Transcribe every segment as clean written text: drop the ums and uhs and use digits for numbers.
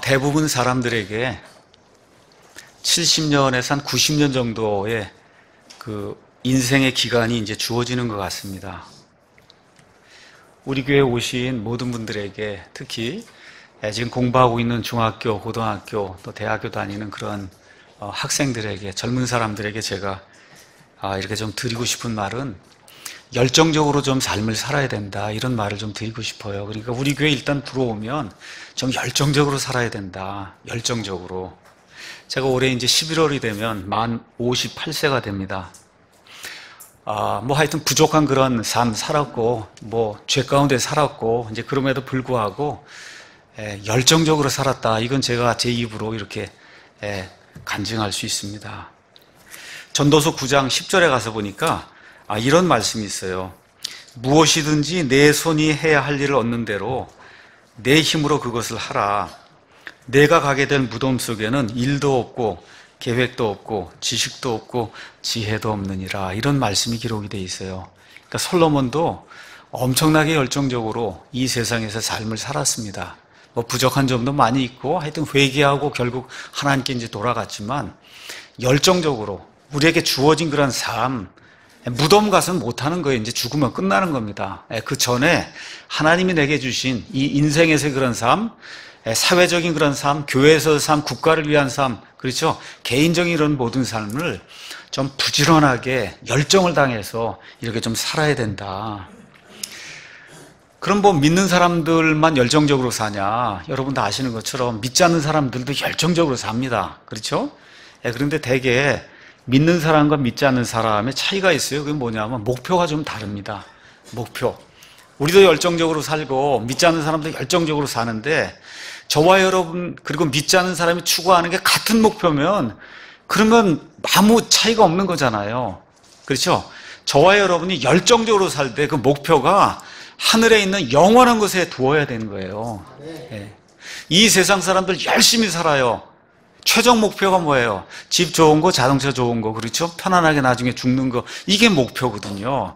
대부분 사람들에게 70년에서 한 90년 정도의 그 인생의 기간이 이제 주어지는 것 같습니다. 우리 교회에 오신 모든 분들에게, 특히 지금 공부하고 있는 중학교, 고등학교, 또 대학교 다니는 그런 학생들에게, 젊은 사람들에게 제가 이렇게 좀 드리고 싶은 말은 열정적으로 좀 삶을 살아야 된다, 이런 말을 좀 드리고 싶어요. 그러니까 우리 교회 일단 들어오면 좀 열정적으로 살아야 된다. 열정적으로. 제가 올해 이제 11월이 되면 만 58세가 됩니다. 뭐 하여튼 부족한 그런 삶 살았고, 뭐 죄 가운데 살았고, 이제 그럼에도 불구하고 열정적으로 살았다. 이건 제가 제 입으로 이렇게 간증할 수 있습니다. 전도서 9장 10절에 가서 보니까 이런 말씀이 있어요. 무엇이든지 내 손이 해야 할 일을 얻는 대로 내 힘으로 그것을 하라. 내가 가게 될 무덤 속에는 일도 없고 계획도 없고 지식도 없고 지혜도 없느니라. 이런 말씀이 기록이 되어 있어요. 그러니까 솔로몬도 엄청나게 열정적으로 이 세상에서 삶을 살았습니다. 뭐 부족한 점도 많이 있고 하여튼 회개하고 결국 하나님께 이제 돌아갔지만 열정적으로 우리에게 주어진 그런 삶, 무덤 가서는 못하는 거예요. 이제 죽으면 끝나는 겁니다. 그 전에 하나님이 내게 주신 이 인생에서의 그런 삶, 사회적인 그런 삶, 교회에서의 삶, 국가를 위한 삶, 그렇죠? 개인적인 이런 모든 삶을 좀 부지런하게 열정을 당해서 이렇게 좀 살아야 된다. 그럼 뭐 믿는 사람들만 열정적으로 사냐? 여러분 다 아시는 것처럼 믿지 않는 사람들도 열정적으로 삽니다. 그렇죠? 그런데 대개 믿는 사람과 믿지 않는 사람의 차이가 있어요. 그게 뭐냐면 목표가 좀 다릅니다. 목표. 우리도 열정적으로 살고 믿지 않는 사람도 열정적으로 사는데 저와 여러분 그리고 믿지 않는 사람이 추구하는 게 같은 목표면 그러면 아무 차이가 없는 거잖아요. 그렇죠? 저와 여러분이 열정적으로 살 때 그 목표가 하늘에 있는 영원한 것에 두어야 되는 거예요. 이 세상 사람들 열심히 살아요. 최종 목표가 뭐예요? 집 좋은 거, 자동차 좋은 거, 그렇죠? 편안하게 나중에 죽는 거. 이게 목표거든요.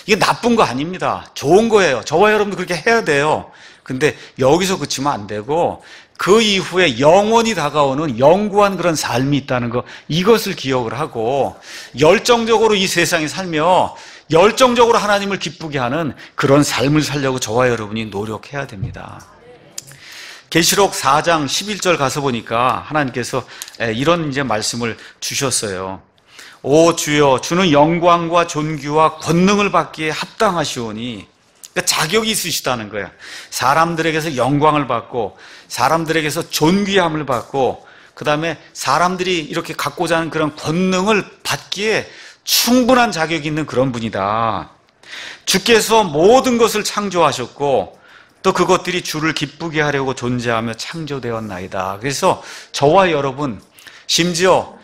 이게 나쁜 거 아닙니다. 좋은 거예요. 저와 여러분도 그렇게 해야 돼요. 근데 여기서 그치면 안 되고 그 이후에 영원히 다가오는 영구한 그런 삶이 있다는 거, 이것을 기억을 하고 열정적으로 이 세상에 살며 열정적으로 하나님을 기쁘게 하는 그런 삶을 살려고 저와 여러분이 노력해야 됩니다. 계시록 4장 11절 가서 보니까 하나님께서 이런 이제 말씀을 주셨어요. 오 주여, 주는 영광과 존귀와 권능을 받기에 합당하시오니, 그러니까 자격이 있으시다는 거예요. 사람들에게서 영광을 받고 사람들에게서 존귀함을 받고 그 다음에 사람들이 이렇게 갖고자 하는 그런 권능을 받기에 충분한 자격이 있는 그런 분이다. 주께서 모든 것을 창조하셨고 또 그것들이 주를 기쁘게 하려고 존재하며 창조되었나이다. 그래서 저와 여러분, 심지어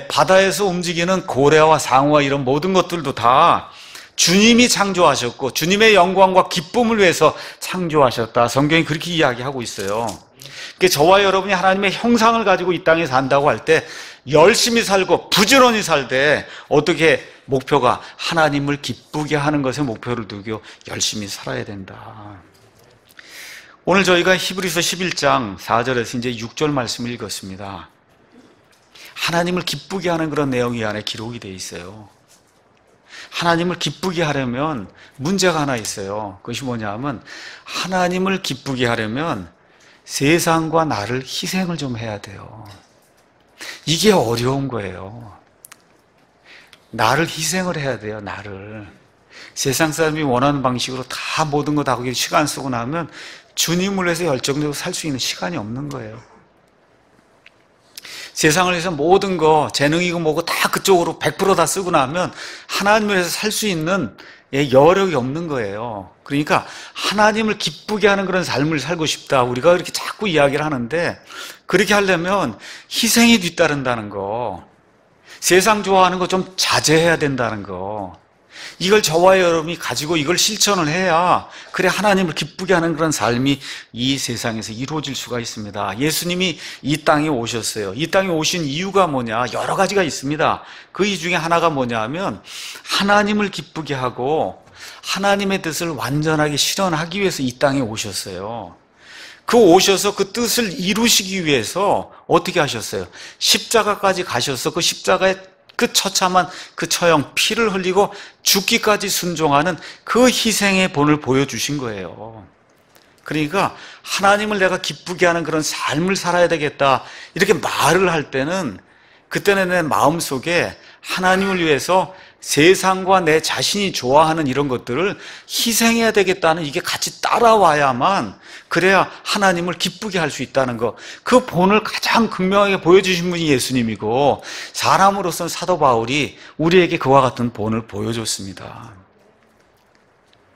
바다에서 움직이는 고래와 상어와 이런 모든 것들도 다 주님이 창조하셨고 주님의 영광과 기쁨을 위해서 창조하셨다. 성경이 그렇게 이야기하고 있어요. 그러니까 저와 여러분이 하나님의 형상을 가지고 이 땅에 산다고 할 때 열심히 살고 부지런히 살 때 어떻게 목표가 하나님을 기쁘게 하는 것에 목표를 두고 열심히 살아야 된다. 오늘 저희가 히브리서 11장 4절에서 이제 6절 말씀을 읽었습니다. 하나님을 기쁘게 하는 그런 내용이 이 안에 기록이 되어 있어요. 하나님을 기쁘게 하려면 문제가 하나 있어요. 그것이 뭐냐면 하나님을 기쁘게 하려면 세상과 나를 희생을 좀 해야 돼요. 이게 어려운 거예요. 나를 희생을 해야 돼요. 나를. 세상 사람이 원하는 방식으로 다 모든 거 다 거기에 시간 쓰고 나면 주님을 위해서 열정적으로 살 수 있는 시간이 없는 거예요. 세상을 위해서 모든 거, 재능이고 뭐고 다 그쪽으로 100% 다 쓰고 나면 하나님을 위해서 살 수 있는 여력이 없는 거예요. 그러니까 하나님을 기쁘게 하는 그런 삶을 살고 싶다. 우리가 이렇게 자꾸 이야기를 하는데 그렇게 하려면 희생이 뒤따른다는 거, 세상 좋아하는 거 좀 자제해야 된다는 거, 이걸 저와 여러분이 가지고 이걸 실천을 해야 그래 하나님을 기쁘게 하는 그런 삶이 이 세상에서 이루어질 수가 있습니다. 예수님이 이 땅에 오셨어요. 이 땅에 오신 이유가 뭐냐? 여러 가지가 있습니다. 그 이 중에 하나가 뭐냐 하면 하나님을 기쁘게 하고 하나님의 뜻을 완전하게 실현하기 위해서 이 땅에 오셨어요. 그 오셔서 그 뜻을 이루시기 위해서 어떻게 하셨어요? 십자가까지 가셔서 그 십자가의 그 처참한 그 처형 피를 흘리고 죽기까지 순종하는 그 희생의 본을 보여주신 거예요. 그러니까 하나님을 내가 기쁘게 하는 그런 삶을 살아야 되겠다 이렇게 말을 할 때는 그때는 내 마음속에 하나님을 위해서 세상과 내 자신이 좋아하는 이런 것들을 희생해야 되겠다는 이게 같이 따라와야만 그래야 하나님을 기쁘게 할 수 있다는 거, 그 본을 가장 극명하게 보여주신 분이 예수님이고 사람으로서는 사도 바울이 우리에게 그와 같은 본을 보여줬습니다.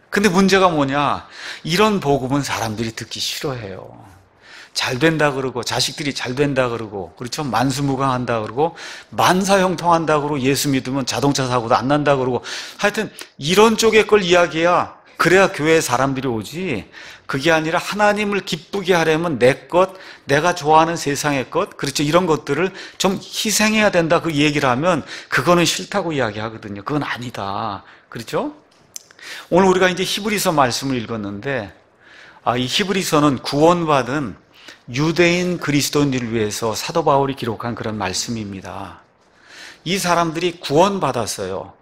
근데 문제가 뭐냐, 이런 복음은 사람들이 듣기 싫어해요. 잘 된다 그러고 자식들이 잘 된다 그러고 그렇죠, 만수무강한다 그러고 만사형통한다 그러고 예수 믿으면 자동차 사고도 안 난다 그러고 하여튼 이런 쪽의 걸 이야기해야 그래야 교회에 사람들이 오지, 그게 아니라 하나님을 기쁘게 하려면 내 것, 내가 좋아하는 세상의 것, 그렇죠, 이런 것들을 좀 희생해야 된다 그 얘기를 하면 그거는 싫다고 이야기하거든요. 그건 아니다, 그렇죠? 오늘 우리가 이제 히브리서 말씀을 읽었는데 이 히브리서는 구원받은 유대인 그리스도인들을 위해서 사도 바울이 기록한 그런 말씀입니다. 이 사람들이 구원받았어요.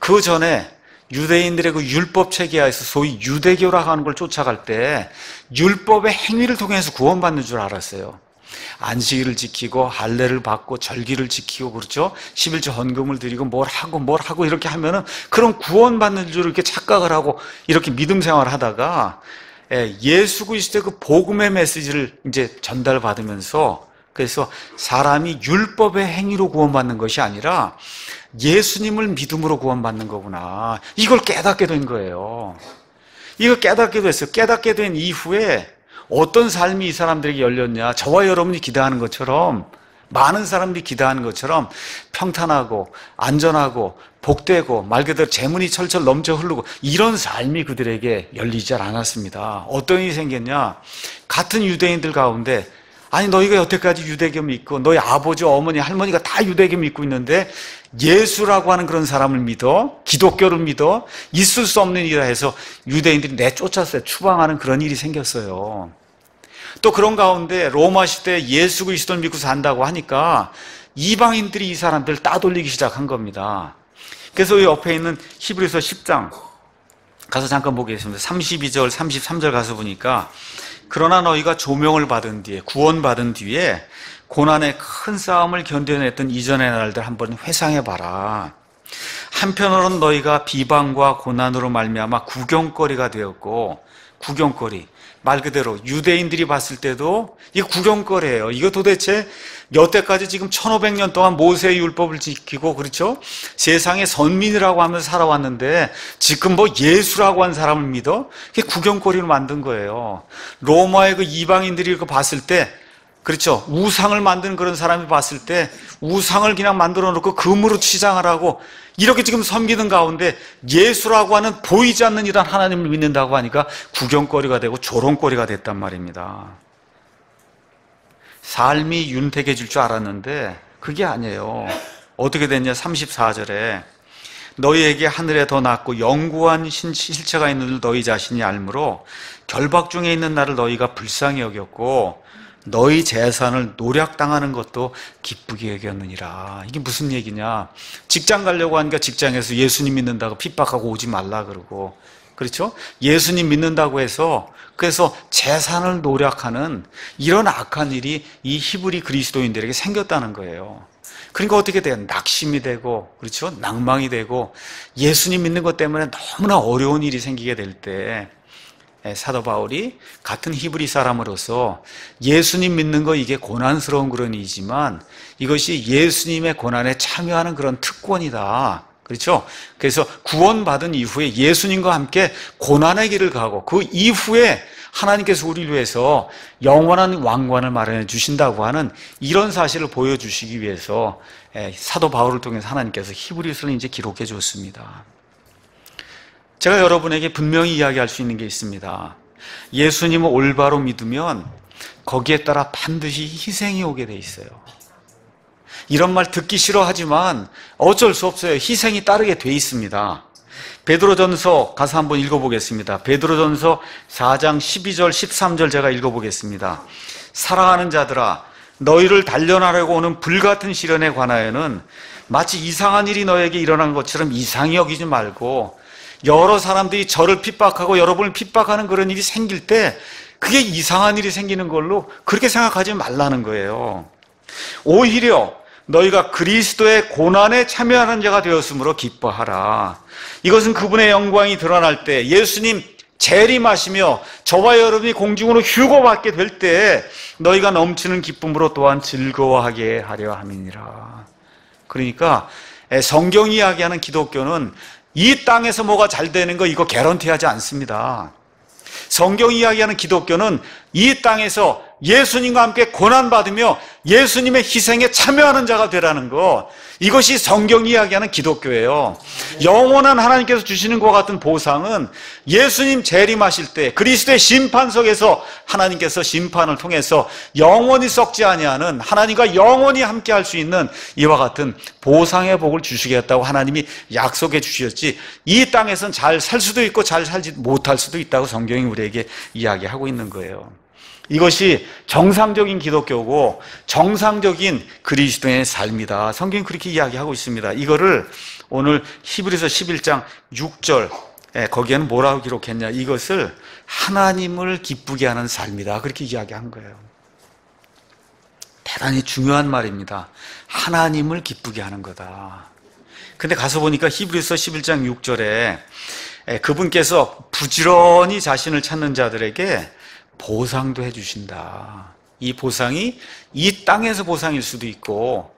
그 전에 유대인들의 그 율법 체계하에서 소위 유대교라고 하는 걸 쫓아갈 때 율법의 행위를 통해서 구원받는 줄 알았어요. 안식일을 지키고 할례를 받고 절기를 지키고 그렇죠, 11조 헌금을 드리고 뭘 하고 이렇게 하면은 그런 구원받는 줄 이렇게 착각을 하고 이렇게 믿음 생활을 하다가 예수 그리스도의 그 복음의 메시지를 이제 전달받으면서, 그래서 사람이 율법의 행위로 구원받는 것이 아니라 예수님을 믿음으로 구원받는 거구나, 이걸 깨닫게 된 거예요. 이걸 깨닫게 됐어요. 깨닫게 된 이후에 어떤 삶이 이 사람들에게 열렸냐, 저와 여러분이 기대하는 것처럼, 많은 사람들이 기대하는 것처럼 평탄하고 안전하고 복되고 말 그대로 재물이 철철 넘쳐 흐르고 이런 삶이 그들에게 열리지 않았습니다. 어떤 일이 생겼냐, 같은 유대인들 가운데 아니 너희가 여태까지 유대교 믿고 너희 아버지 어머니 할머니가 다 유대교 믿고 있는데 예수라고 하는 그런 사람을 믿어, 기독교를 믿어, 있을 수 없는 일이라 해서 유대인들이 내쫓았어요. 추방하는 그런 일이 생겼어요. 또 그런 가운데 로마 시대에 예수 그리스도를 믿고 산다고 하니까 이방인들이 이 사람들을 따돌리기 시작한 겁니다. 그래서 이 옆에 있는 히브리서 10장 가서 잠깐 보겠습니다. 32절 33절 가서 보니까 그러나 너희가 조명을 받은 뒤에, 구원받은 뒤에 고난의 큰 싸움을 견뎌냈던 이전의 날들 한번 회상해봐라. 한편으로는 너희가 비방과 고난으로 말미암아 구경거리가 되었고, 구경거리, 말 그대로 유대인들이 봤을 때도 이거 구경거리예요. 이거 도대체 여태까지 지금 1500년 동안 모세의 율법을 지키고 그렇죠, 세상의 선민이라고 하면서 살아왔는데 지금 뭐 예수라고 한 사람을 믿어? 그게 구경거리로 만든 거예요. 로마의 그 이방인들이 그거 봤을 때, 그렇죠, 우상을 만드는 그런 사람이 봤을 때 우상을 그냥 만들어 놓고 금으로 치장을 하고 이렇게 지금 섬기는 가운데 예수라고 하는 보이지 않는 이런 하나님을 믿는다고 하니까 구경거리가 되고 조롱거리가 됐단 말입니다. 삶이 윤택해질 줄 알았는데 그게 아니에요. 어떻게 됐냐, 34절에 너희에게 하늘에 더 낮고 영구한 실체가 있는 줄 너희 자신이 알므로 결박 중에 있는 나를 너희가 불쌍히 여겼고 너희 재산을 노략당하는 것도 기쁘게 여겼느니라. 이게 무슨 얘기냐, 직장 가려고 하니까 직장에서 예수님 믿는다고 핍박하고 오지 말라 그러고, 그렇죠, 예수님 믿는다고 해서 그래서 재산을 노략하는 이런 악한 일이 이 히브리 그리스도인들에게 생겼다는 거예요. 그러니까 어떻게 돼요? 낙심이 되고, 그렇죠, 낭망이 되고 예수님 믿는 것 때문에 너무나 어려운 일이 생기게 될 때 사도 바울이 같은 히브리 사람으로서 예수님 믿는 거 이게 고난스러운 그런 일이지만 이것이 예수님의 고난에 참여하는 그런 특권이다, 그렇죠? 그래서 구원받은 이후에 예수님과 함께 고난의 길을 가고 그 이후에 하나님께서 우리를 위해서 영원한 왕관을 마련해 주신다고 하는 이런 사실을 보여주시기 위해서 사도 바울을 통해서 하나님께서 히브리서를 이제 기록해 줬습니다. 제가 여러분에게 분명히 이야기할 수 있는 게 있습니다. 예수님을 올바로 믿으면 거기에 따라 반드시 희생이 오게 돼 있어요. 이런 말 듣기 싫어하지만 어쩔 수 없어요. 희생이 따르게 돼 있습니다. 베드로전서 가서 한번 읽어보겠습니다. 베드로전서 4장 12절 13절 제가 읽어보겠습니다. 사랑하는 자들아, 너희를 단련하려고 오는 불같은 시련에 관하여는 마치 이상한 일이 너에게 일어난 것처럼 이상히 여기지 말고, 여러 사람들이 저를 핍박하고 여러분을 핍박하는 그런 일이 생길 때 그게 이상한 일이 생기는 걸로 그렇게 생각하지 말라는 거예요. 오히려 너희가 그리스도의 고난에 참여하는 자가 되었으므로 기뻐하라. 이것은 그분의 영광이 드러날 때 예수님 재림하시며 저와 여러분이 공중으로 휴거받게 될 때 너희가 넘치는 기쁨으로 또한 즐거워하게 하려 함이니라. 그러니까 성경이 이야기하는 기독교는 이 땅에서 뭐가 잘 되는 거 이거 개런티하지 않습니다. 성경이 이야기하는 기독교는 이 땅에서 예수님과 함께 고난받으며 예수님의 희생에 참여하는 자가 되라는 것, 이것이 성경이 이야기하는 기독교예요. 영원한 하나님께서 주시는 것 같은 보상은 예수님 재림하실 때 그리스도의 심판석에서 하나님께서 심판을 통해서 영원히 썩지 아니하는, 하나님과 영원히 함께 할 수 있는 이와 같은 보상의 복을 주시겠다고 하나님이 약속해 주셨지, 이 땅에서는 잘 살 수도 있고 잘 살지 못할 수도 있다고 성경이 우리에게 이야기하고 있는 거예요. 이것이 정상적인 기독교고 정상적인 그리스도의 삶이다. 성경이 그렇게 이야기하고 있습니다. 이거를 오늘 히브리서 11장 6절 거기에는 뭐라고 기록했냐, 이것을 하나님을 기쁘게 하는 삶이다, 그렇게 이야기한 거예요. 대단히 중요한 말입니다. 하나님을 기쁘게 하는 거다. 근데 가서 보니까 히브리서 11장 6절에 그분께서 부지런히 자신을 찾는 자들에게 보상도 해주신다. 이 보상이 이 땅에서 보상일 수도 있고,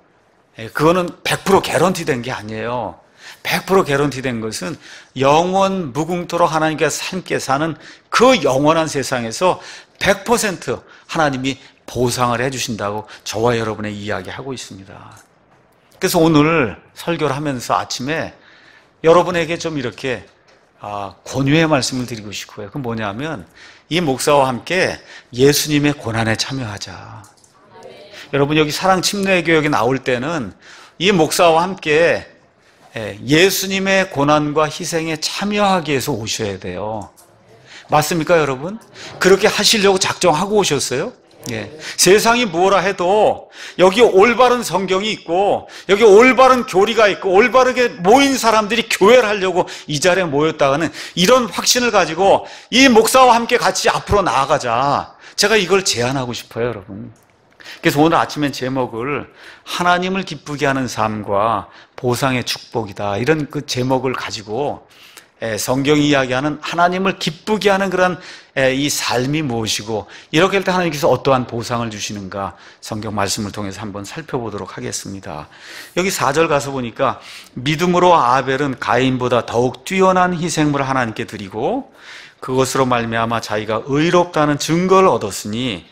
그거는 100% 개런티된 게 아니에요. 100% 개런티된 것은 영원 무궁토록 하나님께서 함께 사는 그 영원한 세상에서 100% 하나님이 보상을 해주신다고 저와 여러분의 이야기하고 있습니다. 그래서 오늘 설교를 하면서 아침에 여러분에게 좀 이렇게 권유의 말씀을 드리고 싶고요. 그건 뭐냐면, 이 목사와 함께 예수님의 고난에 참여하자. 여러분, 여기 사랑 침례교역에 나올 때는 이 목사와 함께 예수님의 고난과 희생에 참여하기 위해서 오셔야 돼요. 맞습니까, 여러분? 그렇게 하시려고 작정하고 오셨어요? 예. 세상이 뭐라 해도 여기 올바른 성경이 있고 여기 올바른 교리가 있고 올바르게 모인 사람들이 교회를 하려고 이 자리에 모였다가는 이런 확신을 가지고 이 목사와 함께 같이 앞으로 나아가자, 제가 이걸 제안하고 싶어요, 여러분. 그래서 오늘 아침엔 제목을 하나님을 기쁘게 하는 삶과 보상의 축복이다, 이런 그 제목을 가지고 성경이 이야기하는 하나님을 기쁘게 하는 그런 이 삶이 무엇이고, 이렇게 할 때 하나님께서 어떠한 보상을 주시는가 성경 말씀을 통해서 한번 살펴보도록 하겠습니다. 여기 4절 가서 보니까 믿음으로 아벨은 가인보다 더욱 뛰어난 희생물을 하나님께 드리고 그것으로 말미암아 자기가 의롭다는 증거를 얻었으니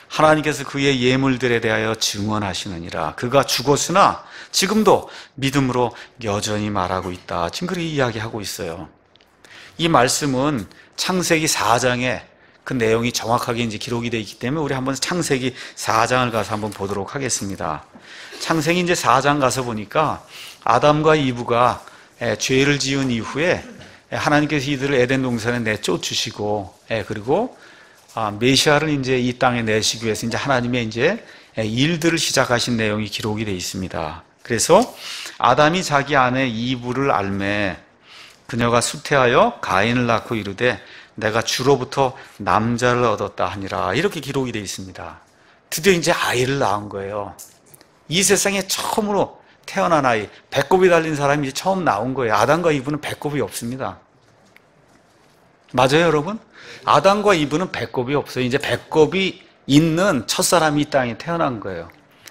하나님께서 그의 예물들에 대하여 증언하시느니라. 그가 죽었으나 지금도 믿음으로 여전히 말하고 있다. 지금 그렇게 이야기하고 있어요. 이 말씀은 창세기 4장에 그 내용이 정확하게 이제 기록이 되어 있기 때문에 우리 한번 창세기 4장을 가서 한번 보도록 하겠습니다. 창세기 이제 4장 가서 보니까 아담과 이브가 죄를 지은 이후에 하나님께서 이들을 에덴 동산에 내쫓으시고, 그리고 메시아를 이제 이 땅에 내시기 위해서 이제 하나님의 이제 일들을 시작하신 내용이 기록이 되어 있습니다. 그래서 아담이 자기 아내 이브를 알매 그녀가 수태하여 가인을 낳고 이르되 내가 주로부터 남자를 얻었다 하니라, 이렇게 기록이 되어 있습니다. 드디어 이제 아이를 낳은 거예요. 이 세상에 처음으로 태어난 아이, 배꼽이 달린 사람이 이제 처음 나온 거예요. 아담과 이브는 배꼽이 없습니다. 맞아요, 여러분? 아담과 이브는 배꼽이 없어요. 이제 배꼽이 있는 첫사람이 이 땅에 태어난 거예요.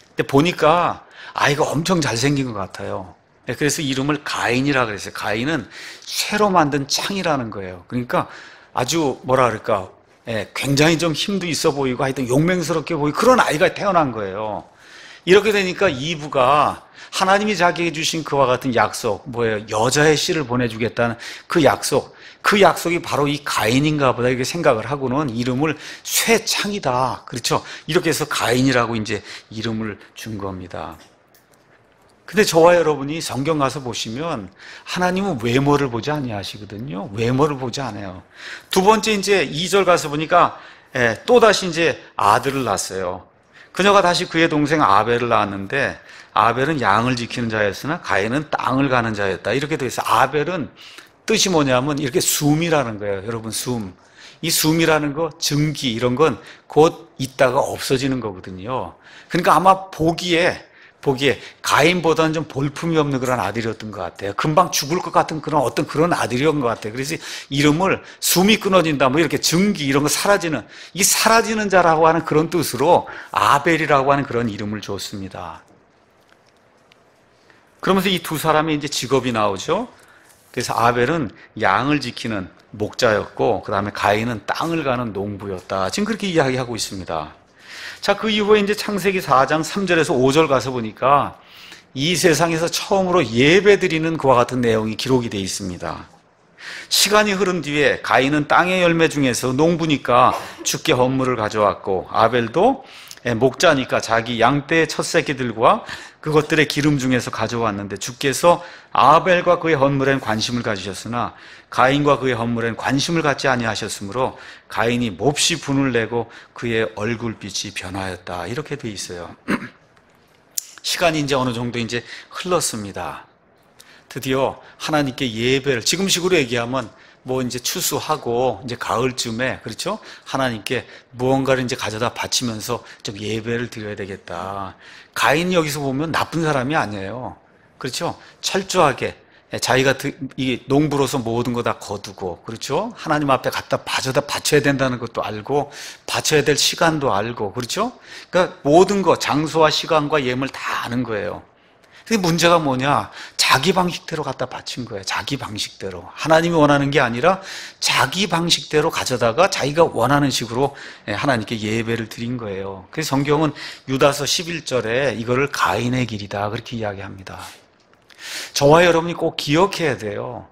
근데 보니까 아이가 엄청 잘생긴 것 같아요. 그래서 이름을 가인이라 그랬어요. 가인은 쇠로 만든 창이라는 거예요. 그러니까 아주 뭐라 그럴까, 굉장히 좀 힘도 있어 보이고 하여튼 용맹스럽게 보이고 그런 아이가 태어난 거예요. 이렇게 되니까 이브가 하나님이 자기에게 주신 그와 같은 약속, 뭐예요? 여자의 씨를 보내주겠다는 그 약속이 바로 이 가인인가 보다 이렇게 생각을 하고는 이름을 쇠창이다, 그렇죠? 이렇게 해서 가인이라고 이제 이름을 준 겁니다. 근데 저와 여러분이 성경 가서 보시면 하나님은 외모를 보지 아니하시거든요. 외모를 보지 않아요. 두 번째 이제 2절 가서 보니까 또다시 이제 아들을 낳았어요. 그녀가 다시 그의 동생 아벨을 낳았는데 아벨은 양을 지키는 자였으나 가인은 땅을 가는 자였다. 이렇게 되어 있어요. 아벨은 뜻이 뭐냐면 이렇게 숨이라는 거예요. 여러분 숨. 이 숨이라는 거, 증기 이런 건 곧 있다가 없어지는 거거든요. 그러니까 아마 보기에 가인보다는 좀 볼품이 없는 그런 아들이었던 것 같아요. 금방 죽을 것 같은 어떤 그런 아들이었던 것 같아요. 그래서 이름을 숨이 끊어진다, 뭐 이렇게 증기 이런 거 사라지는, 이 사라지는 자라고 하는 그런 뜻으로 아벨이라고 하는 그런 이름을 줬습니다. 그러면서 이 두 사람의 이제 직업이 나오죠. 그래서 아벨은 양을 지키는 목자였고, 그 다음에 가인은 땅을 가는 농부였다. 지금 그렇게 이야기하고 있습니다. 자, 그 이후에 이제 창세기 4장 3절에서 5절 가서 보니까 이 세상에서 처음으로 예배 드리는 그와 같은 내용이 기록이 되어 있습니다. 시간이 흐른 뒤에 가인은 땅의 열매 중에서 농부니까 주께 헌물을 가져왔고, 아벨도 목자니까 자기 양떼의 첫 새끼들과 그것들의 기름 중에서 가져왔는데 주께서 아벨과 그의 헌물엔 관심을 가지셨으나 가인과 그의 헌물엔 관심을 갖지 아니하셨으므로 가인이 몹시 분을 내고 그의 얼굴빛이 변하였다. 이렇게 돼 있어요. 시간이 이제 어느 정도 이제 흘렀습니다. 드디어 하나님께 예배를, 지금식으로 얘기하면 뭐 이제 추수하고 이제 가을쯤에, 그렇죠? 하나님께 무언가를 이제 가져다 바치면서 좀 예배를 드려야 되겠다. 가인이 여기서 보면 나쁜 사람이 아니에요. 그렇죠? 철저하게 자기가 이 농부로서 모든 거 다 거두고, 그렇죠? 하나님 앞에 갖다 바쳐야 된다는 것도 알고, 바쳐야 될 시간도 알고, 그렇죠? 그러니까 모든 거, 장소와 시간과 예물 다 아는 거예요. 근데 문제가 뭐냐? 자기 방식대로 갖다 바친 거예요. 자기 방식대로. 하나님이 원하는 게 아니라 자기 방식대로 가져다가 자기가 원하는 식으로 하나님께 예배를 드린 거예요. 그래서 성경은 유다서 11절에 이거를 가인의 길이다, 그렇게 이야기합니다. 저와 여러분이 꼭 기억해야 돼요.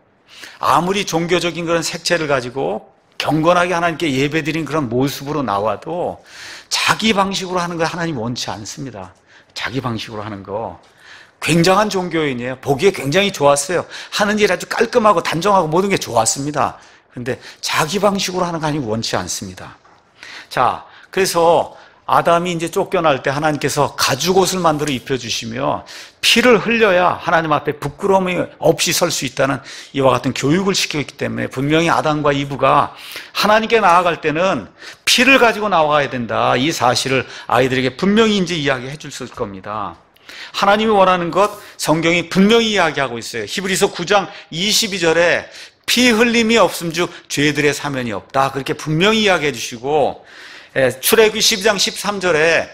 아무리 종교적인 그런 색채를 가지고 경건하게 하나님께 예배드린 그런 모습으로 나와도 자기 방식으로 하는 거 하나님 원치 않습니다. 자기 방식으로 하는 거. 굉장한 종교인이에요. 보기에 굉장히 좋았어요. 하는 일 아주 깔끔하고 단정하고 모든 게 좋았습니다. 그런데 자기 방식으로 하는 거 하나님 원치 않습니다. 자, 그래서 아담이 이제 쫓겨날 때 하나님께서 가죽옷을 만들어 입혀주시며 피를 흘려야 하나님 앞에 부끄러움이 없이 설 수 있다는 이와 같은 교육을 시켰기 때문에 분명히 아담과 이브가 하나님께 나아갈 때는 피를 가지고 나와야 된다. 이 사실을 아이들에게 분명히 이제 이야기해 줄 겁니다. 하나님이 원하는 것 성경이 분명히 이야기하고 있어요. 히브리서 9장 22절에 피 흘림이 없음즉 죄들의 사면이 없다. 그렇게 분명히 이야기해 주시고, 출애굽기 12장 13절에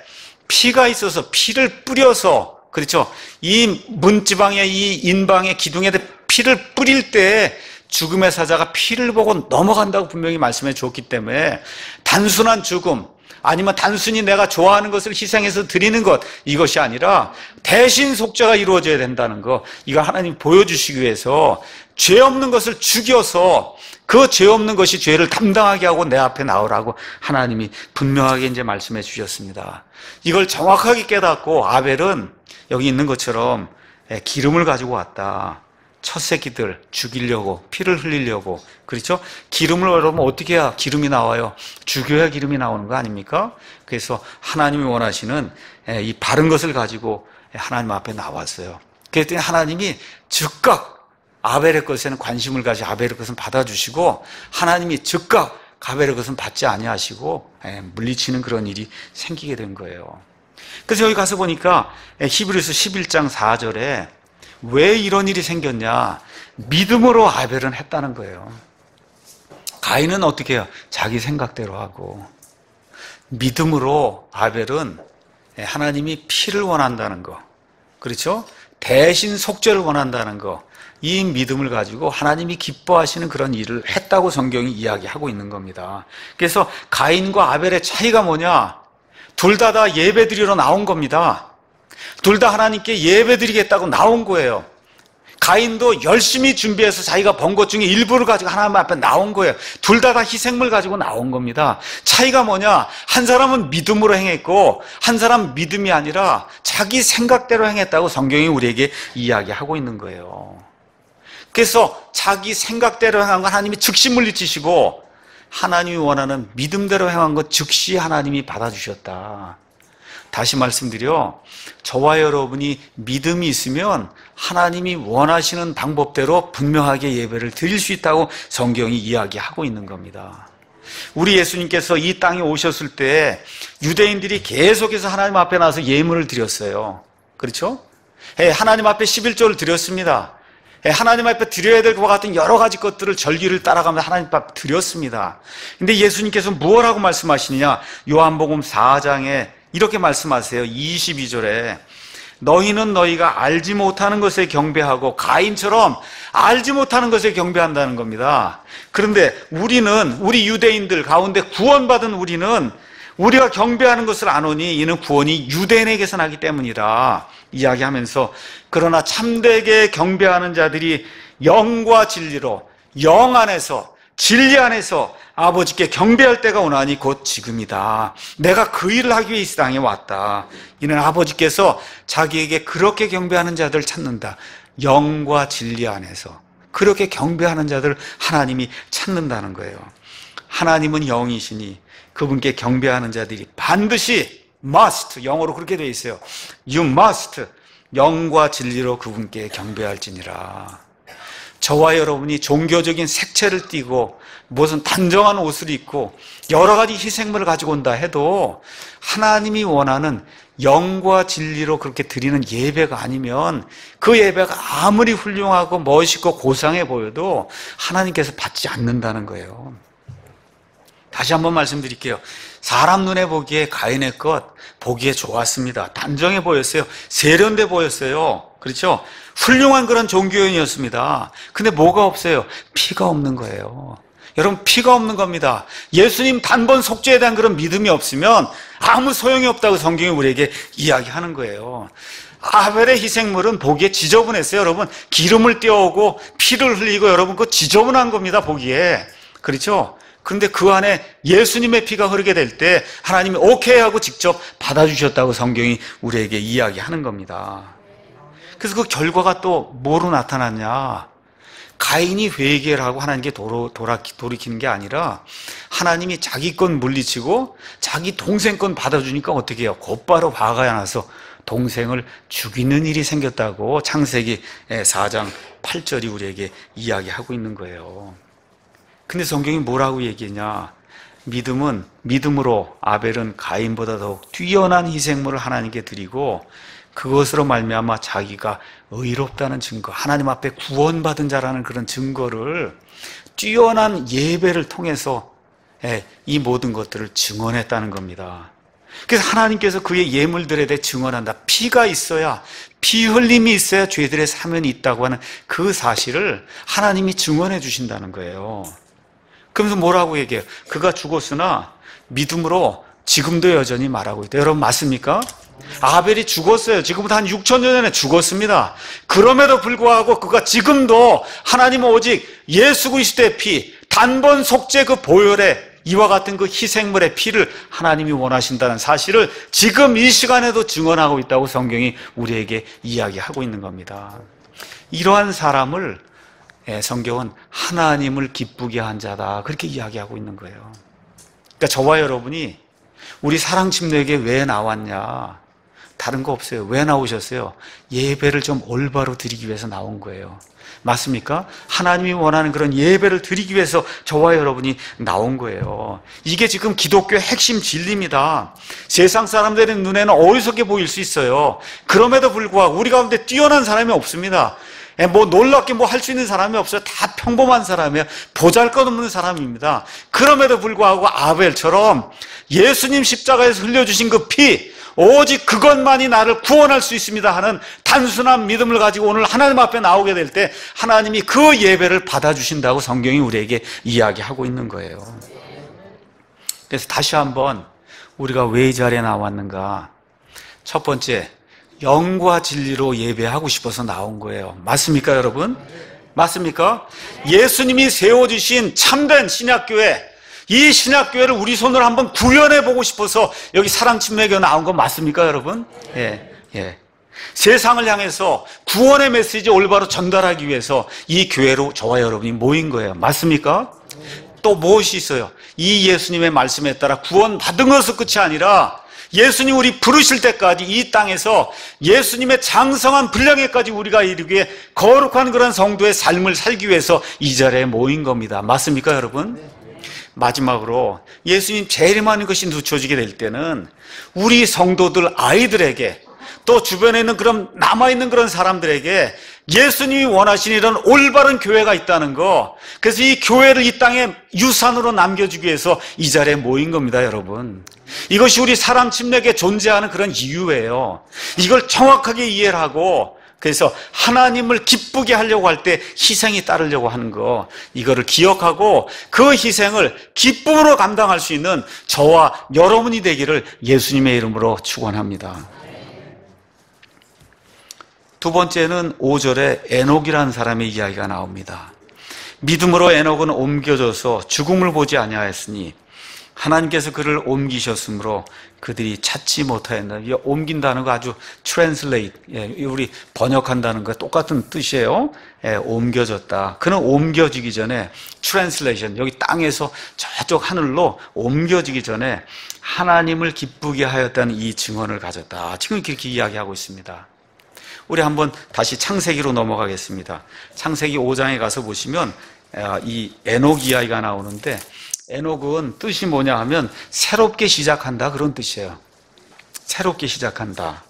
피가 있어서 피를 뿌려서, 그렇죠? 이 문지방에 이 인방의 기둥에 피를 뿌릴 때 죽음의 사자가 피를 보고 넘어간다고 분명히 말씀해 주었기 때문에 단순한 죽음, 아니면 단순히 내가 좋아하는 것을 희생해서 드리는 것, 이것이 아니라 대신 속죄가 이루어져야 된다는 거, 이거 하나님 보여주시기 위해서 죄 없는 것을 죽여서 그 죄 없는 것이 죄를 담당하게 하고 내 앞에 나오라고 하나님이 분명하게 이제 말씀해 주셨습니다. 이걸 정확하게 깨닫고 아벨은 여기 있는 것처럼 기름을 가지고 왔다. 첫 새끼들 죽이려고, 피를 흘리려고, 그렇죠? 기름을 여러분 어떻게 해야 기름이 나와요? 죽여야 기름이 나오는 거 아닙니까? 그래서 하나님이 원하시는 이 바른 것을 가지고 하나님 앞에 나왔어요. 그랬더니 하나님이 즉각 아벨의 것에는 관심을 가지고 아벨의 것은 받아주시고, 하나님이 즉각 아벨의 것은 받지 아니하시고 물리치는 그런 일이 생기게 된 거예요. 그래서 여기 가서 보니까 히브리서 11장 4절에 왜 이런 일이 생겼냐? 믿음으로 아벨은 했다는 거예요. 가인은 어떻게 해요? 자기 생각대로 하고. 믿음으로 아벨은 하나님이 피를 원한다는 거, 그렇죠? 대신 속죄를 원한다는 거, 이 믿음을 가지고 하나님이 기뻐하시는 그런 일을 했다고 성경이 이야기하고 있는 겁니다. 그래서 가인과 아벨의 차이가 뭐냐? 둘 다 예배 드리러 나온 겁니다. 둘 다 하나님께 예배 드리겠다고 나온 거예요. 가인도 열심히 준비해서 자기가 번 것 중에 일부를 가지고 하나님 앞에 나온 거예요. 둘 다 희생물 가지고 나온 겁니다. 차이가 뭐냐? 한 사람은 믿음으로 행했고 한 사람은 믿음이 아니라 자기 생각대로 행했다고 성경이 우리에게 이야기하고 있는 거예요. 그래서 자기 생각대로 행한 건 하나님이 즉시 물리치시고 하나님이 원하는 믿음대로 행한 것 즉시 하나님이 받아주셨다. 다시 말씀드려, 저와 여러분이 믿음이 있으면 하나님이 원하시는 방법대로 분명하게 예배를 드릴 수 있다고 성경이 이야기하고 있는 겁니다. 우리 예수님께서 이 땅에 오셨을 때 유대인들이 계속해서 하나님 앞에 나와서 예물을 드렸어요. 그렇죠? 하나님 앞에 11조를 드렸습니다. 하나님 앞에 드려야 될 것과 같은 여러 가지 것들을 절기를 따라가면서 하나님 앞에 드렸습니다. 근데 예수님께서 무엇라고 말씀하시느냐? 요한복음 4장에 이렇게 말씀하세요. 22절에 너희는 너희가 알지 못하는 것에 경배하고 가인처럼 알지 못하는 것에 경배한다는 겁니다. 그런데 우리 유대인들 가운데 구원받은 우리는 우리가 경배하는 것을 아노니 이는 구원이 유대인에게서 나기 때문이라 이야기하면서, 그러나 참되게 경배하는 자들이 영과 진리로 영 안에서 진리 안에서 아버지께 경배할 때가 오나니 곧 지금이다. 내가 그 일을 하기 위해 이 땅에 왔다. 이는 아버지께서 자기에게 그렇게 경배하는 자들을 찾는다. 영과 진리 안에서 그렇게 경배하는 자들을 하나님이 찾는다는 거예요. 하나님은 영이시니 그분께 경배하는 자들이 반드시 must, 영어로 그렇게 되어 있어요. You must, 영과 진리로 그분께 경배할지니라. 저와 여러분이 종교적인 색채를 띠고 무슨 단정한 옷을 입고 여러 가지 희생물을 가지고 온다 해도 하나님이 원하는 영과 진리로 그렇게 드리는 예배가 아니면 그 예배가 아무리 훌륭하고 멋있고 고상해 보여도 하나님께서 받지 않는다는 거예요. 다시 한번 말씀드릴게요. 사람 눈에 보기에 가인의 것 보기에 좋았습니다. 단정해 보였어요. 세련돼 보였어요. 그렇죠? 훌륭한 그런 종교인이었습니다. 근데 뭐가 없어요? 피가 없는 거예요. 여러분, 피가 없는 겁니다. 예수님 단번 속죄에 대한 그런 믿음이 없으면 아무 소용이 없다고 성경이 우리에게 이야기하는 거예요. 아벨의 희생물은 보기에 지저분했어요. 여러분, 기름을 띄어오고 피를 흘리고 여러분 그거 지저분한 겁니다. 보기에. 그렇죠? 그런데 그 안에 예수님의 피가 흐르게 될 때 하나님이 오케이 하고 직접 받아주셨다고 성경이 우리에게 이야기하는 겁니다. 그래서 그 결과가 또 뭐로 나타났냐? 가인이 회개를 하고 하나님께 돌이키는 게 아니라 하나님이 자기 건 물리치고 자기 동생 건 받아주니까 어떻게 해요? 곧바로 화가 나서 동생을 죽이는 일이 생겼다고 창세기 4장 8절이 우리에게 이야기하고 있는 거예요. 근데 성경이 뭐라고 얘기했냐? 믿음은, 믿음으로 아벨은 가인보다 더욱 뛰어난 희생물을 하나님께 드리고 그것으로 말미암아 자기가 의롭다는 증거, 하나님 앞에 구원받은 자라는 그런 증거를 뛰어난 예배를 통해서 이 모든 것들을 증언했다는 겁니다. 그래서 하나님께서 그의 예물들에 대해 증언한다. 피가 있어야, 피 흘림이 있어야 죄들의 사면이 있다고 하는 그 사실을 하나님이 증언해 주신다는 거예요. 그러면서 뭐라고 얘기해요? 그가 죽었으나 믿음으로 지금도 여전히 말하고 있다. 여러분 맞습니까? 아벨이 죽었어요. 지금부터 한 6,000년 전에 죽었습니다. 그럼에도 불구하고 그가 지금도 하나님은 오직 예수 그리스도의 피, 단번 속죄 그 보혈에 이와 같은 그 희생물의 피를 하나님이 원하신다는 사실을 지금 이 시간에도 증언하고 있다고 성경이 우리에게 이야기하고 있는 겁니다. 이러한 사람을 성경은 하나님을 기쁘게 한 자다 그렇게 이야기하고 있는 거예요. 그러니까 저와 여러분이 우리 사랑침례에게 왜 나왔냐? 다른 거 없어요. 왜 나오셨어요? 예배를 좀 올바로 드리기 위해서 나온 거예요. 맞습니까? 하나님이 원하는 그런 예배를 드리기 위해서 저와 여러분이 나온 거예요. 이게 지금 기독교의 핵심 진리입니다. 세상 사람들의 눈에는 어리석게 보일 수 있어요. 그럼에도 불구하고 우리 가운데 뛰어난 사람이 없습니다. 뭐 놀랍게 뭐 할 수 있는 사람이 없어요. 다 평범한 사람이에요. 보잘것없는 사람입니다. 그럼에도 불구하고 아벨처럼 예수님 십자가에서 흘려주신 그 피, 오직 그것만이 나를 구원할 수 있습니다 하는 단순한 믿음을 가지고 오늘 하나님 앞에 나오게 될 때 하나님이 그 예배를 받아주신다고 성경이 우리에게 이야기하고 있는 거예요. 그래서 다시 한번 우리가 왜 이 자리에 나왔는가? 첫 번째, 영과 진리로 예배하고 싶어서 나온 거예요. 맞습니까, 여러분? 맞습니까? 예수님이 세워주신 참된 신약교회, 이 신약교회를 우리 손으로 한번 구현해 보고 싶어서 여기 사랑침례교회 나온 거 맞습니까, 여러분? 예. 세상을 향해서 구원의 메시지 올바로 전달하기 위해서 이 교회로 저와 여러분이 모인 거예요. 맞습니까? 또 무엇이 있어요? 이 예수님의 말씀에 따라 구원 받은 것은 끝이 아니라 예수님 우리 부르실 때까지 이 땅에서 예수님의 장성한 분량에까지 우리가 이르기에 거룩한 그런 성도의 삶을 살기 위해서 이 자리에 모인 겁니다. 맞습니까, 여러분? 마지막으로 예수님 재림하는 것이 늦춰지게 될 때는 우리 성도들 아이들에게 또 주변에 있는 그런 남아있는 그런 사람들에게 예수님이 원하시는 이런 올바른 교회가 있다는 거, 그래서 이 교회를 이 땅에 유산으로 남겨주기 위해서 이 자리에 모인 겁니다, 여러분. 이것이 우리 사람 침례에 존재하는 그런 이유예요. 이걸 정확하게 이해를 하고, 그래서 하나님을 기쁘게 하려고 할 때 희생이 따르려고 하는 거, 이거를 기억하고 그 희생을 기쁨으로 감당할 수 있는 저와 여러분이 되기를 예수님의 이름으로 축원합니다. 두 번째는 5절에 에녹이라는 사람의 이야기가 나옵니다. 믿음으로 에녹은 옮겨져서 죽음을 보지 아니하였으니 하나님께서 그를 옮기셨으므로 그들이 찾지 못하였다. 이 옮긴다는 거 아주 translate, 우리 번역한다는 거 똑같은 뜻이에요. 옮겨졌다. 그는 옮겨지기 전에 translation, 여기 땅에서 저쪽 하늘로 옮겨지기 전에 하나님을 기쁘게 하였다는 이 증언을 가졌다. 지금 그렇게 이야기하고 있습니다. 우리 한번 다시 창세기로 넘어가겠습니다. 창세기 5장에 가서 보시면 이 에녹 이야기가 나오는데, 에녹은 뜻이 뭐냐 하면 새롭게 시작한다, 그런 뜻이에요. 새롭게 시작한다.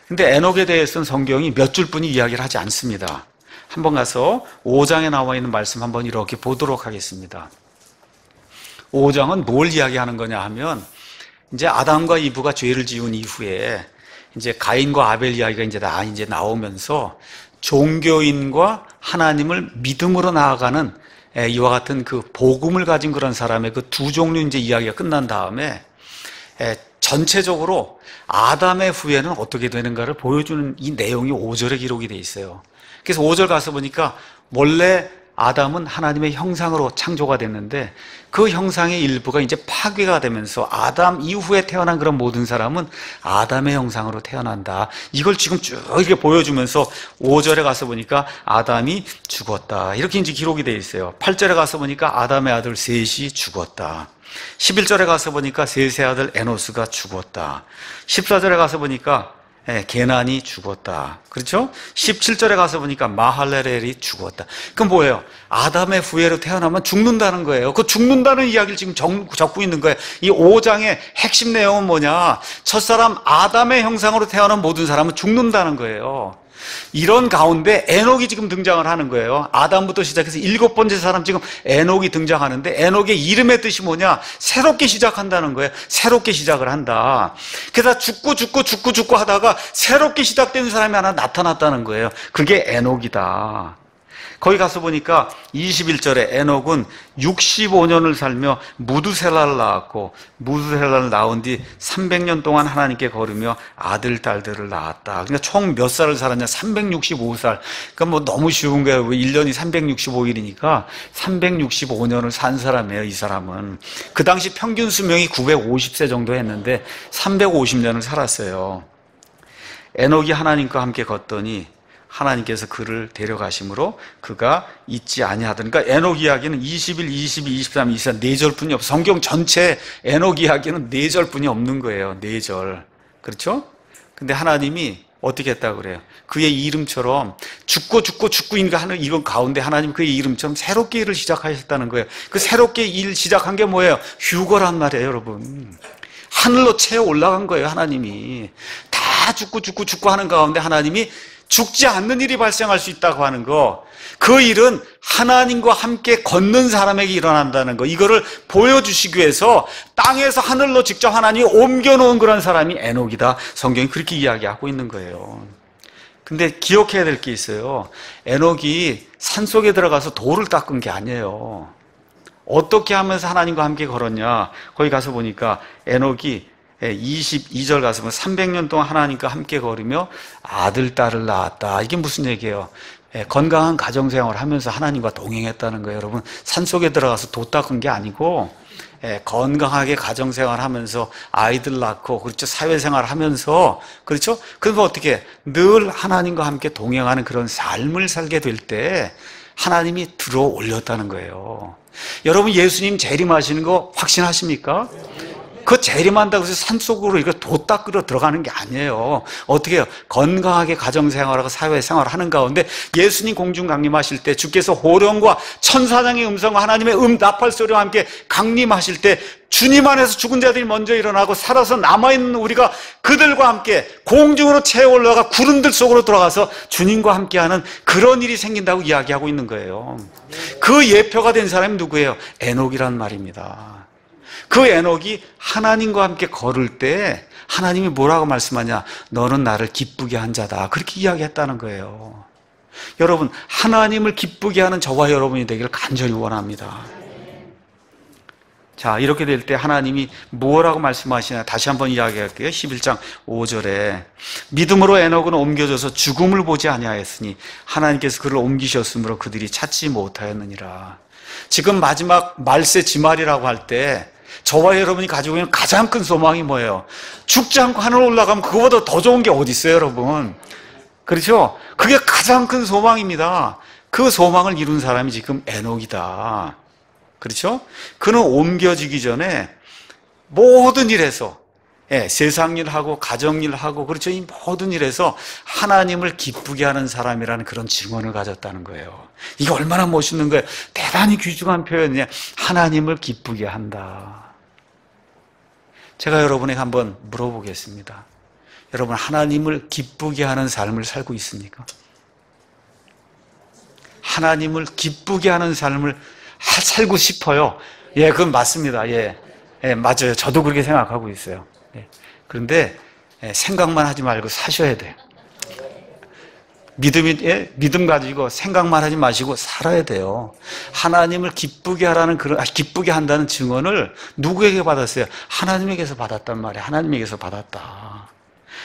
근데 에녹에 대해서는 성경이 몇 줄뿐이 이야기를 하지 않습니다. 한번 가서 5장에 나와 있는 말씀 한번 이렇게 보도록 하겠습니다. 5장은 뭘 이야기하는 거냐 하면, 이제 아담과 이브가 죄를 지은 이후에 이제 가인과 아벨 이야기가 이제 나오면서 종교인과 하나님을 믿음으로 나아가는 이와 같은 그 복음을 가진 그런 사람의 그 두 종류 이제 이야기가 끝난 다음에 전체적으로 아담의 후예는 어떻게 되는가를 보여주는 이 내용이 5절에 기록이 돼 있어요. 그래서 5절 가서 보니까 원래 아담은 하나님의 형상으로 창조가 됐는데 그 형상의 일부가 이제 파괴가 되면서 아담 이후에 태어난 그런 모든 사람은 아담의 형상으로 태어난다. 이걸 지금 쭉 이렇게 보여주면서 5절에 가서 보니까 아담이 죽었다. 이렇게 이제 기록이 되어 있어요. 8절에 가서 보니까 아담의 아들 셋이 죽었다. 11절에 가서 보니까 셋의 아들 에노스가 죽었다. 14절에 가서 보니까 게난이 죽었다. 그렇죠? 17절에 가서 보니까 마할레렐이 죽었다. 그럼 뭐예요? 아담의 후예로 태어나면 죽는다는 거예요. 그 죽는다는 이야기를 지금 적고 있는 거예요. 이 5장의 핵심 내용은 뭐냐? 첫사람 아담의 형상으로 태어난 모든 사람은 죽는다는 거예요. 이런 가운데 에녹이 지금 등장을 하는 거예요. 아담부터 시작해서 7번째 사람 지금 에녹이 등장하는데, 에녹의 이름의 뜻이 뭐냐? 새롭게 시작한다는 거예요. 새롭게 시작을 한다. 그래서 죽고 하다가 새롭게 시작된 사람이 하나 나타났다는 거예요. 그게 에녹이다. 거기 가서 보니까 21절에 에녹은 65년을 살며 무드셀라를 낳았고, 무드셀라를 낳은 뒤 300년 동안 하나님께 걸으며 아들, 딸들을 낳았다. 그러니까 총 몇 살을 살았냐? 365살. 그러니까 뭐 너무 쉬운 거예요. 1년이 365일이니까 365년을 산 사람이에요, 이 사람은. 그 당시 평균 수명이 950세 정도 했는데 350년을 살았어요. 에녹이 하나님과 함께 걷더니 하나님께서 그를 데려가심으로 그가 잊지 아니하더니. 그러니까 에녹 이야기는 21, 22, 23, 24 4절뿐이 없어요. 성경 전체 에녹 이야기는 4절뿐이 없는 거예요. 4절. 그렇죠? 근데 하나님이 어떻게 했다고 그래요? 그의 이름처럼 죽고 하는 이런 가운데 하나님 그의 이름처럼 새롭게 일을 시작하셨다는 거예요. 그 새롭게 일 시작한 게 뭐예요? 휴거란 말이에요, 여러분. 하늘로 채워 올라간 거예요, 하나님이. 다 죽고 하는 가운데 하나님이 죽지 않는 일이 발생할 수 있다고 하는 거, 그 일은 하나님과 함께 걷는 사람에게 일어난다는 거, 이거를 보여주시기 위해서 땅에서 하늘로 직접 하나님이 옮겨놓은 그런 사람이 에녹이다. 성경이 그렇게 이야기하고 있는 거예요. 근데 기억해야 될 게 있어요. 에녹이 산속에 들어가서 돌을 닦은 게 아니에요. 어떻게 하면서 하나님과 함께 걸었냐? 거기 가서 보니까 에녹이 22절 가서 300년 동안 하나님과 함께 걸으며 아들, 딸을 낳았다. 이게 무슨 얘기예요? 건강한 가정생활을 하면서 하나님과 동행했다는 거예요. 여러분, 산속에 들어가서 돛 닦은 게 아니고 건강하게 가정생활 하면서 아이들 낳고, 그렇죠, 사회생활 하면서, 그렇죠, 그러면 어떻게 늘 하나님과 함께 동행하는 그런 삶을 살게 될 때 하나님이 들어 올렸다는 거예요. 여러분, 예수님 재림하시는 거 확신하십니까? 그 재림한다고 해서 산속으로 이거 돛 닦으러 들어가는 게 아니에요. 어떻게 해요? 건강하게 가정생활하고 사회생활을 하는 가운데 예수님 공중 강림하실 때 주께서 호령과 천사장의 음성과 하나님의 나팔 소리와 함께 강림하실 때 주님 안에서 죽은 자들이 먼저 일어나고 살아서 남아있는 우리가 그들과 함께 공중으로 채워 올라가 구름들 속으로 들어가서 주님과 함께하는 그런 일이 생긴다고 이야기하고 있는 거예요. 그 예표가 된 사람이 누구예요? 에녹이란 말입니다. 그 에녹이 하나님과 함께 걸을 때 하나님이 뭐라고 말씀하냐? 너는 나를 기쁘게 한 자다. 그렇게 이야기했다는 거예요. 여러분, 하나님을 기쁘게 하는 저와 여러분이 되기를 간절히 원합니다. 자, 이렇게 될 때 하나님이 뭐라고 말씀하시냐? 다시 한번 이야기할게요. 11장 5절에 믿음으로 에녹은 옮겨져서 죽음을 보지 아니하였으니 하나님께서 그를 옮기셨으므로 그들이 찾지 못하였느니라. 지금 마지막 말세 지말이라고 할 때 저와 여러분이 가지고 있는 가장 큰 소망이 뭐예요? 죽지 않고 하늘 올라가면 그거보다 더 좋은 게 어디 있어요, 여러분? 그렇죠? 그게 가장 큰 소망입니다. 그 소망을 이룬 사람이 지금 에녹이다. 그렇죠? 그는 옮겨지기 전에 모든 일에서, 세상 일하고 가정 일하고, 그렇죠? 이 모든 일에서 하나님을 기쁘게 하는 사람이라는 그런 증언을 가졌다는 거예요. 이게 얼마나 멋있는 거예요. 대단히 귀중한 표현이에요. 하나님을 기쁘게 한다. 제가 여러분에게 한번 물어보겠습니다. 여러분, 하나님을 기쁘게 하는 삶을 살고 있습니까? 하나님을 기쁘게 하는 삶을 살고 싶어요. 예, 그건 맞습니다. 예, 맞아요. 저도 그렇게 생각하고 있어요. 그런데 생각만 하지 말고 사셔야 돼요. 믿음 가지고 생각만 하지 마시고 살아야 돼요. 하나님을 기쁘게 하라는 기쁘게 한다는 증언을 누구에게 받았어요? 하나님에게서 받았단 말이에요. 하나님에게서 받았다.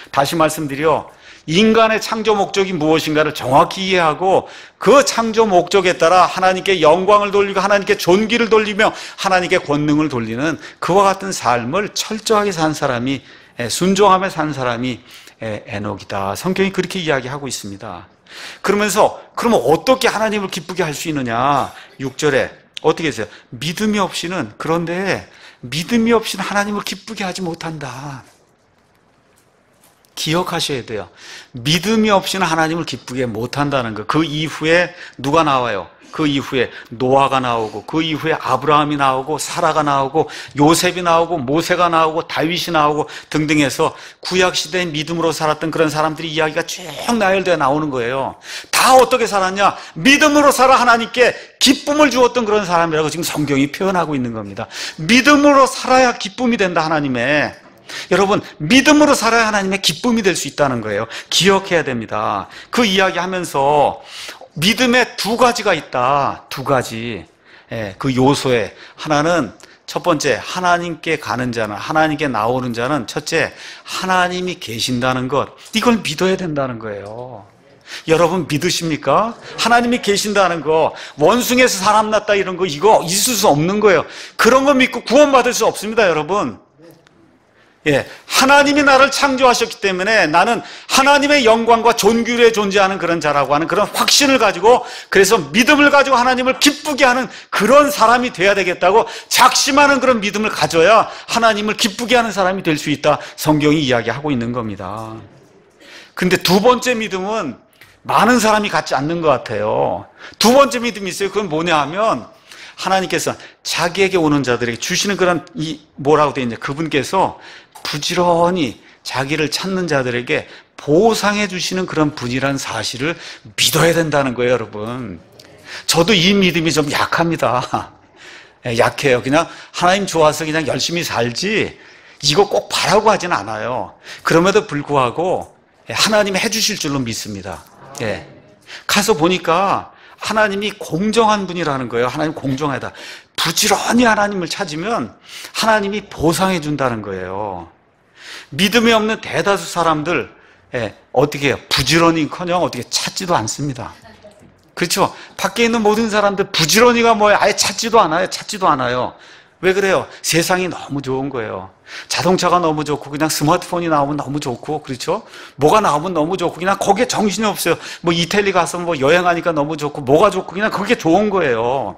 다시 말씀드려, 인간의 창조 목적이 무엇인가를 정확히 이해하고 그 창조 목적에 따라 하나님께 영광을 돌리고 하나님께 존귀를 돌리며 하나님께 권능을 돌리는 그와 같은 삶을 철저하게 산 사람이, 순종하며 산 사람이 에녹이다. 성경이 그렇게 이야기하고 있습니다. 그러면서 그러면 어떻게 하나님을 기쁘게 할 수 있느냐? 6절에 어떻게 했어요? 믿음이 없이는, 그런데 믿음이 없이는 하나님을 기쁘게 하지 못한다. 기억하셔야 돼요. 믿음이 없이는 하나님을 기쁘게 못한다는 거. 그 이후에 누가 나와요? 그 이후에 노아가 나오고, 그 이후에 아브라함이 나오고, 사라가 나오고, 요셉이 나오고, 모세가 나오고, 다윗이 나오고 등등 해서 구약시대에 믿음으로 살았던 그런 사람들이 이야기가 쭉 나열되어 나오는 거예요. 다 어떻게 살았냐? 믿음으로 살아 하나님께 기쁨을 주었던 그런 사람이라고 지금 성경이 표현하고 있는 겁니다. 믿음으로 살아야 기쁨이 된다, 하나님의. 여러분, 믿음으로 살아야 하나님의 기쁨이 될 수 있다는 거예요. 기억해야 됩니다. 그 이야기 하면서 믿음에 두 가지가 있다. 두 가지. 그 요소에 하나는, 첫 번째, 하나님께 가는 자는, 하나님께 나오는 자는 첫째, 하나님이 계신다는 것, 이걸 믿어야 된다는 거예요. 여러분 믿으십니까? 하나님이 계신다는 거, 원숭이에서 사람 났다 이런 거, 이거 있을 수 없는 거예요. 그런 거 믿고 구원받을 수 없습니다, 여러분. 하나님이 나를 창조하셨기 때문에 나는 하나님의 영광과 존귀에 존재하는 그런 자라고 하는 그런 확신을 가지고, 그래서 믿음을 가지고 하나님을 기쁘게 하는 그런 사람이 돼야 되겠다고 작심하는 그런 믿음을 가져야 하나님을 기쁘게 하는 사람이 될 수 있다. 성경이 이야기하고 있는 겁니다. 근데 두 번째 믿음은 많은 사람이 갖지 않는 것 같아요. 두 번째 믿음이 있어요. 그건 뭐냐 하면, 하나님께서 자기에게 오는 자들에게 주시는 그런, 뭐라고 되어 있냐, 그분께서 부지런히 자기를 찾는 자들에게 보상해 주시는 그런 분이라는 사실을 믿어야 된다는 거예요, 여러분. 저도 이 믿음이 좀 약합니다. 약해요. 그냥 하나님 좋아서 그냥 열심히 살지 이거 꼭 바라고 하진 않아요. 그럼에도 불구하고 하나님이 해주실 줄로 믿습니다. 가서 보니까 하나님이 공정한 분이라는 거예요. 하나님 공정하다. 부지런히 하나님을 찾으면 하나님이 보상해 준다는 거예요. 믿음이 없는 대다수 사람들, 어떻게 해요? 부지런히커녕 어떻게 찾지도 않습니다. 그렇죠? 밖에 있는 모든 사람들 부지런히가 뭐예요? 아예 찾지도 않아요. 왜 그래요? 세상이 너무 좋은 거예요. 자동차가 너무 좋고 그냥 스마트폰이 나오면 너무 좋고, 그렇죠? 뭐가 나오면 너무 좋고 그냥 거기에 정신이 없어요. 뭐 이태리 가서 뭐 여행하니까 너무 좋고 뭐가 좋고 그냥 그게 좋은 거예요.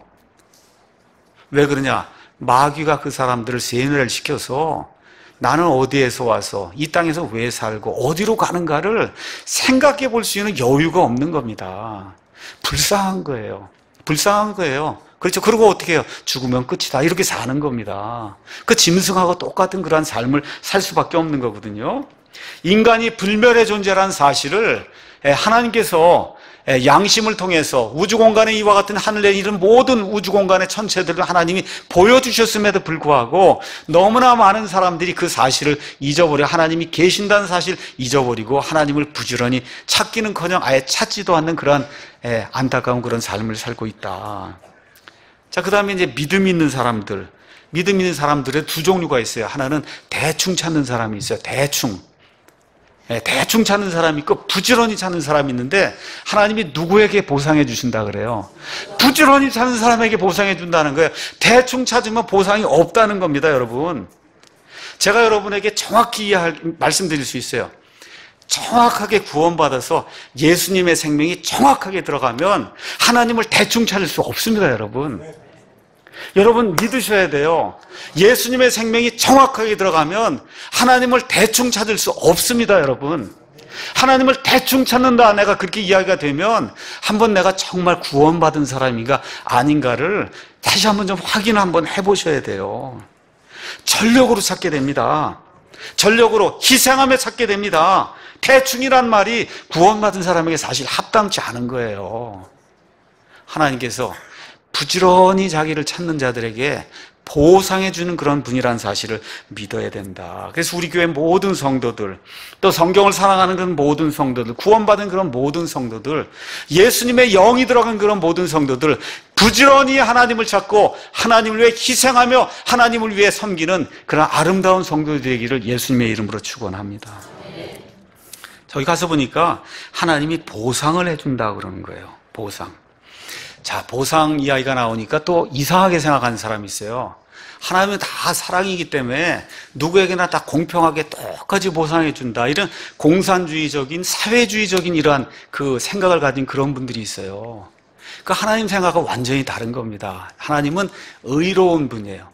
왜 그러냐? 마귀가 그 사람들을 세뇌를 시켜서 나는 어디에서 와서 이 땅에서 왜 살고 어디로 가는가를 생각해 볼 수 있는 여유가 없는 겁니다. 불쌍한 거예요. 그렇죠. 그리고 어떻게 해요? 죽으면 끝이다. 이렇게 사는 겁니다. 그 짐승하고 똑같은 그러한 삶을 살 수밖에 없는 거거든요. 인간이 불멸의 존재라는 사실을 하나님께서 양심을 통해서 우주공간에 이와 같은 하늘에 이른 모든 우주공간의 천체들을 하나님이 보여주셨음에도 불구하고 너무나 많은 사람들이 그 사실을 잊어버려 하나님이 계신다는 사실을 잊어버리고 하나님을 부지런히 찾기는커녕 아예 찾지도 않는 그러한 안타까운 그런 삶을 살고 있다. 자, 그 다음에 이제 믿음 있는 사람들의 두 종류가 있어요. 하나는 대충 찾는 사람이 있어요. 대충 찾는 사람이 있고 부지런히 찾는 사람이 있는데 하나님이 누구에게 보상해 주신다 그래요? 부지런히 찾는 사람에게 보상해 준다는 거예요. 대충 찾으면 보상이 없다는 겁니다, 여러분. 제가 여러분에게 정확히 말씀드릴 수 있어요. 정확하게 구원받아서 예수님의 생명이 정확하게 들어가면 하나님을 대충 찾을 수 없습니다, 여러분. 여러분 믿으셔야 돼요. 예수님의 생명이 정확하게 들어가면 하나님을 대충 찾을 수 없습니다, 여러분. 하나님을 대충 찾는다, 내가 그렇게 이야기가 되면 한번 내가 정말 구원받은 사람인가 아닌가를 다시 한번 좀 확인 한번 해보셔야 돼요. 전력으로 찾게 됩니다. 전력으로 희생하며 찾게 됩니다. 대충이란 말이 구원받은 사람에게 사실 합당치 않은 거예요. 하나님께서 부지런히 자기를 찾는 자들에게 보상해 주는 그런 분이라는 사실을 믿어야 된다. 그래서 우리 교회 모든 성도들, 또 성경을 사랑하는 그런 모든 성도들, 구원받은 그런 모든 성도들, 예수님의 영이 들어간 그런 모든 성도들, 부지런히 하나님을 찾고 하나님을 위해 희생하며 하나님을 위해 섬기는 그런 아름다운 성도들이 되기를 예수님의 이름으로 축원합니다. 저기 가서 보니까 하나님이 보상을 해준다 그러는 거예요. 보상. 자, 보상 이야기가 나오니까 또 이상하게 생각하는 사람이 있어요. 하나님은 다 사랑이기 때문에 누구에게나 다 공평하게 똑같이 보상해 준다. 이런 공산주의적인, 사회주의적인 이러한 그 생각을 가진 그런 분들이 있어요. 그 하나님 생각과 완전히 다른 겁니다. 하나님은 의로운 분이에요.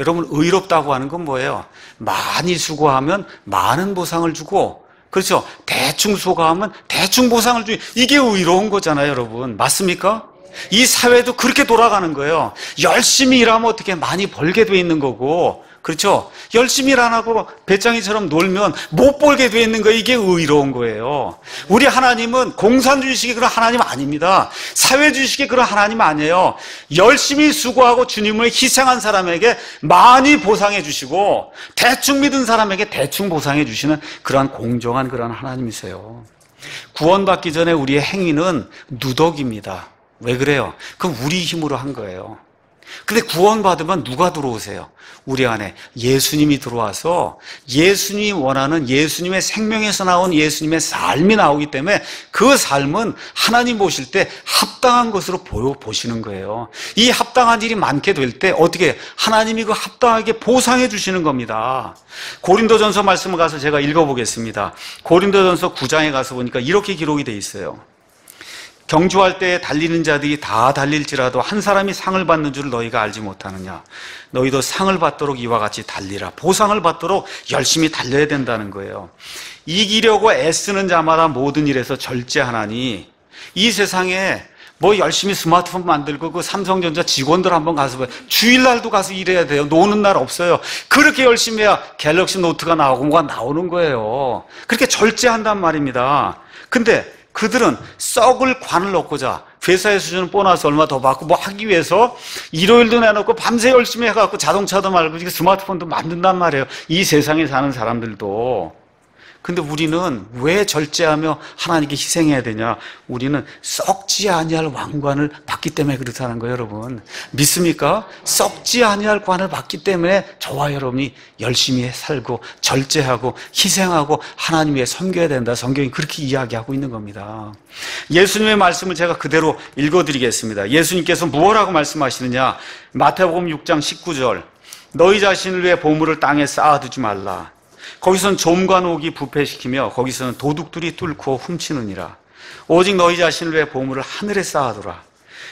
여러분, 의롭다고 하는 건 뭐예요? 많이 수고하면 많은 보상을 주고, 그렇죠? 대충 수고하면 대충 보상을 주고, 이게 의로운 거잖아요, 여러분. 맞습니까? 이 사회도 그렇게 돌아가는 거예요. 열심히 일하면 어떻게 많이 벌게 돼 있는 거고, 그렇죠? 열심히 일 안 하고 배짱이처럼 놀면 못 벌게 돼 있는 거예요. 이게 의로운 거예요. 우리 하나님은 공산주의식의 그런 하나님 아닙니다. 사회주의식의 그런 하나님 아니에요. 열심히 수고하고 주님을 희생한 사람에게 많이 보상해 주시고 대충 믿은 사람에게 대충 보상해 주시는 그러한 공정한 그런 하나님이세요. 구원받기 전에 우리의 행위는 누덕입니다. 왜 그래요? 그건 우리 힘으로 한 거예요. 근데 구원받으면 누가 들어오세요? 우리 안에 예수님이 들어와서 예수님이 원하는 예수님의 생명에서 나온 예수님의 삶이 나오기 때문에 그 삶은 하나님 보실 때 합당한 것으로 보시는 거예요. 이 합당한 일이 많게 될 때 어떻게 하나님이 그 합당하게 보상해 주시는 겁니다. 고린도전서 말씀을 가서 제가 읽어보겠습니다. 고린도전서 9장에 가서 보니까 이렇게 기록이 돼 있어요. 경주할 때 달리는 자들이 다 달릴지라도 한 사람이 상을 받는 줄 너희가 알지 못하느냐. 너희도 상을 받도록 이와 같이 달리라. 보상을 받도록 열심히 달려야 된다는 거예요. 이기려고 애쓰는 자마다 모든 일에서 절제하나니, 이 세상에 뭐 열심히 스마트폰 만들고 그 삼성전자 직원들 한번 가서 봐요. 주일날도 가서 일해야 돼요. 노는 날 없어요. 그렇게 열심히 해야 갤럭시 노트가 나오고 뭐가 나오는 거예요. 그렇게 절제한단 말입니다. 근데 그들은 썩을 관을 넣고자 회사에서 주는 보너스 얼마 더 받고 뭐 하기 위해서 일요일도 내놓고 밤새 열심히 해갖고 자동차도 말고 스마트폰도 만든단 말이에요. 이 세상에 사는 사람들도. 근데 우리는 왜 절제하며 하나님께 희생해야 되냐? 우리는 썩지 아니할 왕관을 받기 때문에 그렇다는 거예요, 여러분. 믿습니까? 썩지 아니할 관을 받기 때문에 저와 여러분이 열심히 살고 절제하고 희생하고 하나님 위해 섬겨야 된다. 성경이 그렇게 이야기하고 있는 겁니다. 예수님의 말씀을 제가 그대로 읽어드리겠습니다. 예수님께서 무엇라고 말씀하시느냐? 마태복음 6장 19절. 너희 자신을 위해 보물을 땅에 쌓아두지 말라. 거기서는 좀과 녹이 부패시키며 거기서는 도둑들이 뚫고 훔치느니라. 오직 너희 자신을 위해 보물을 하늘에 쌓아두라.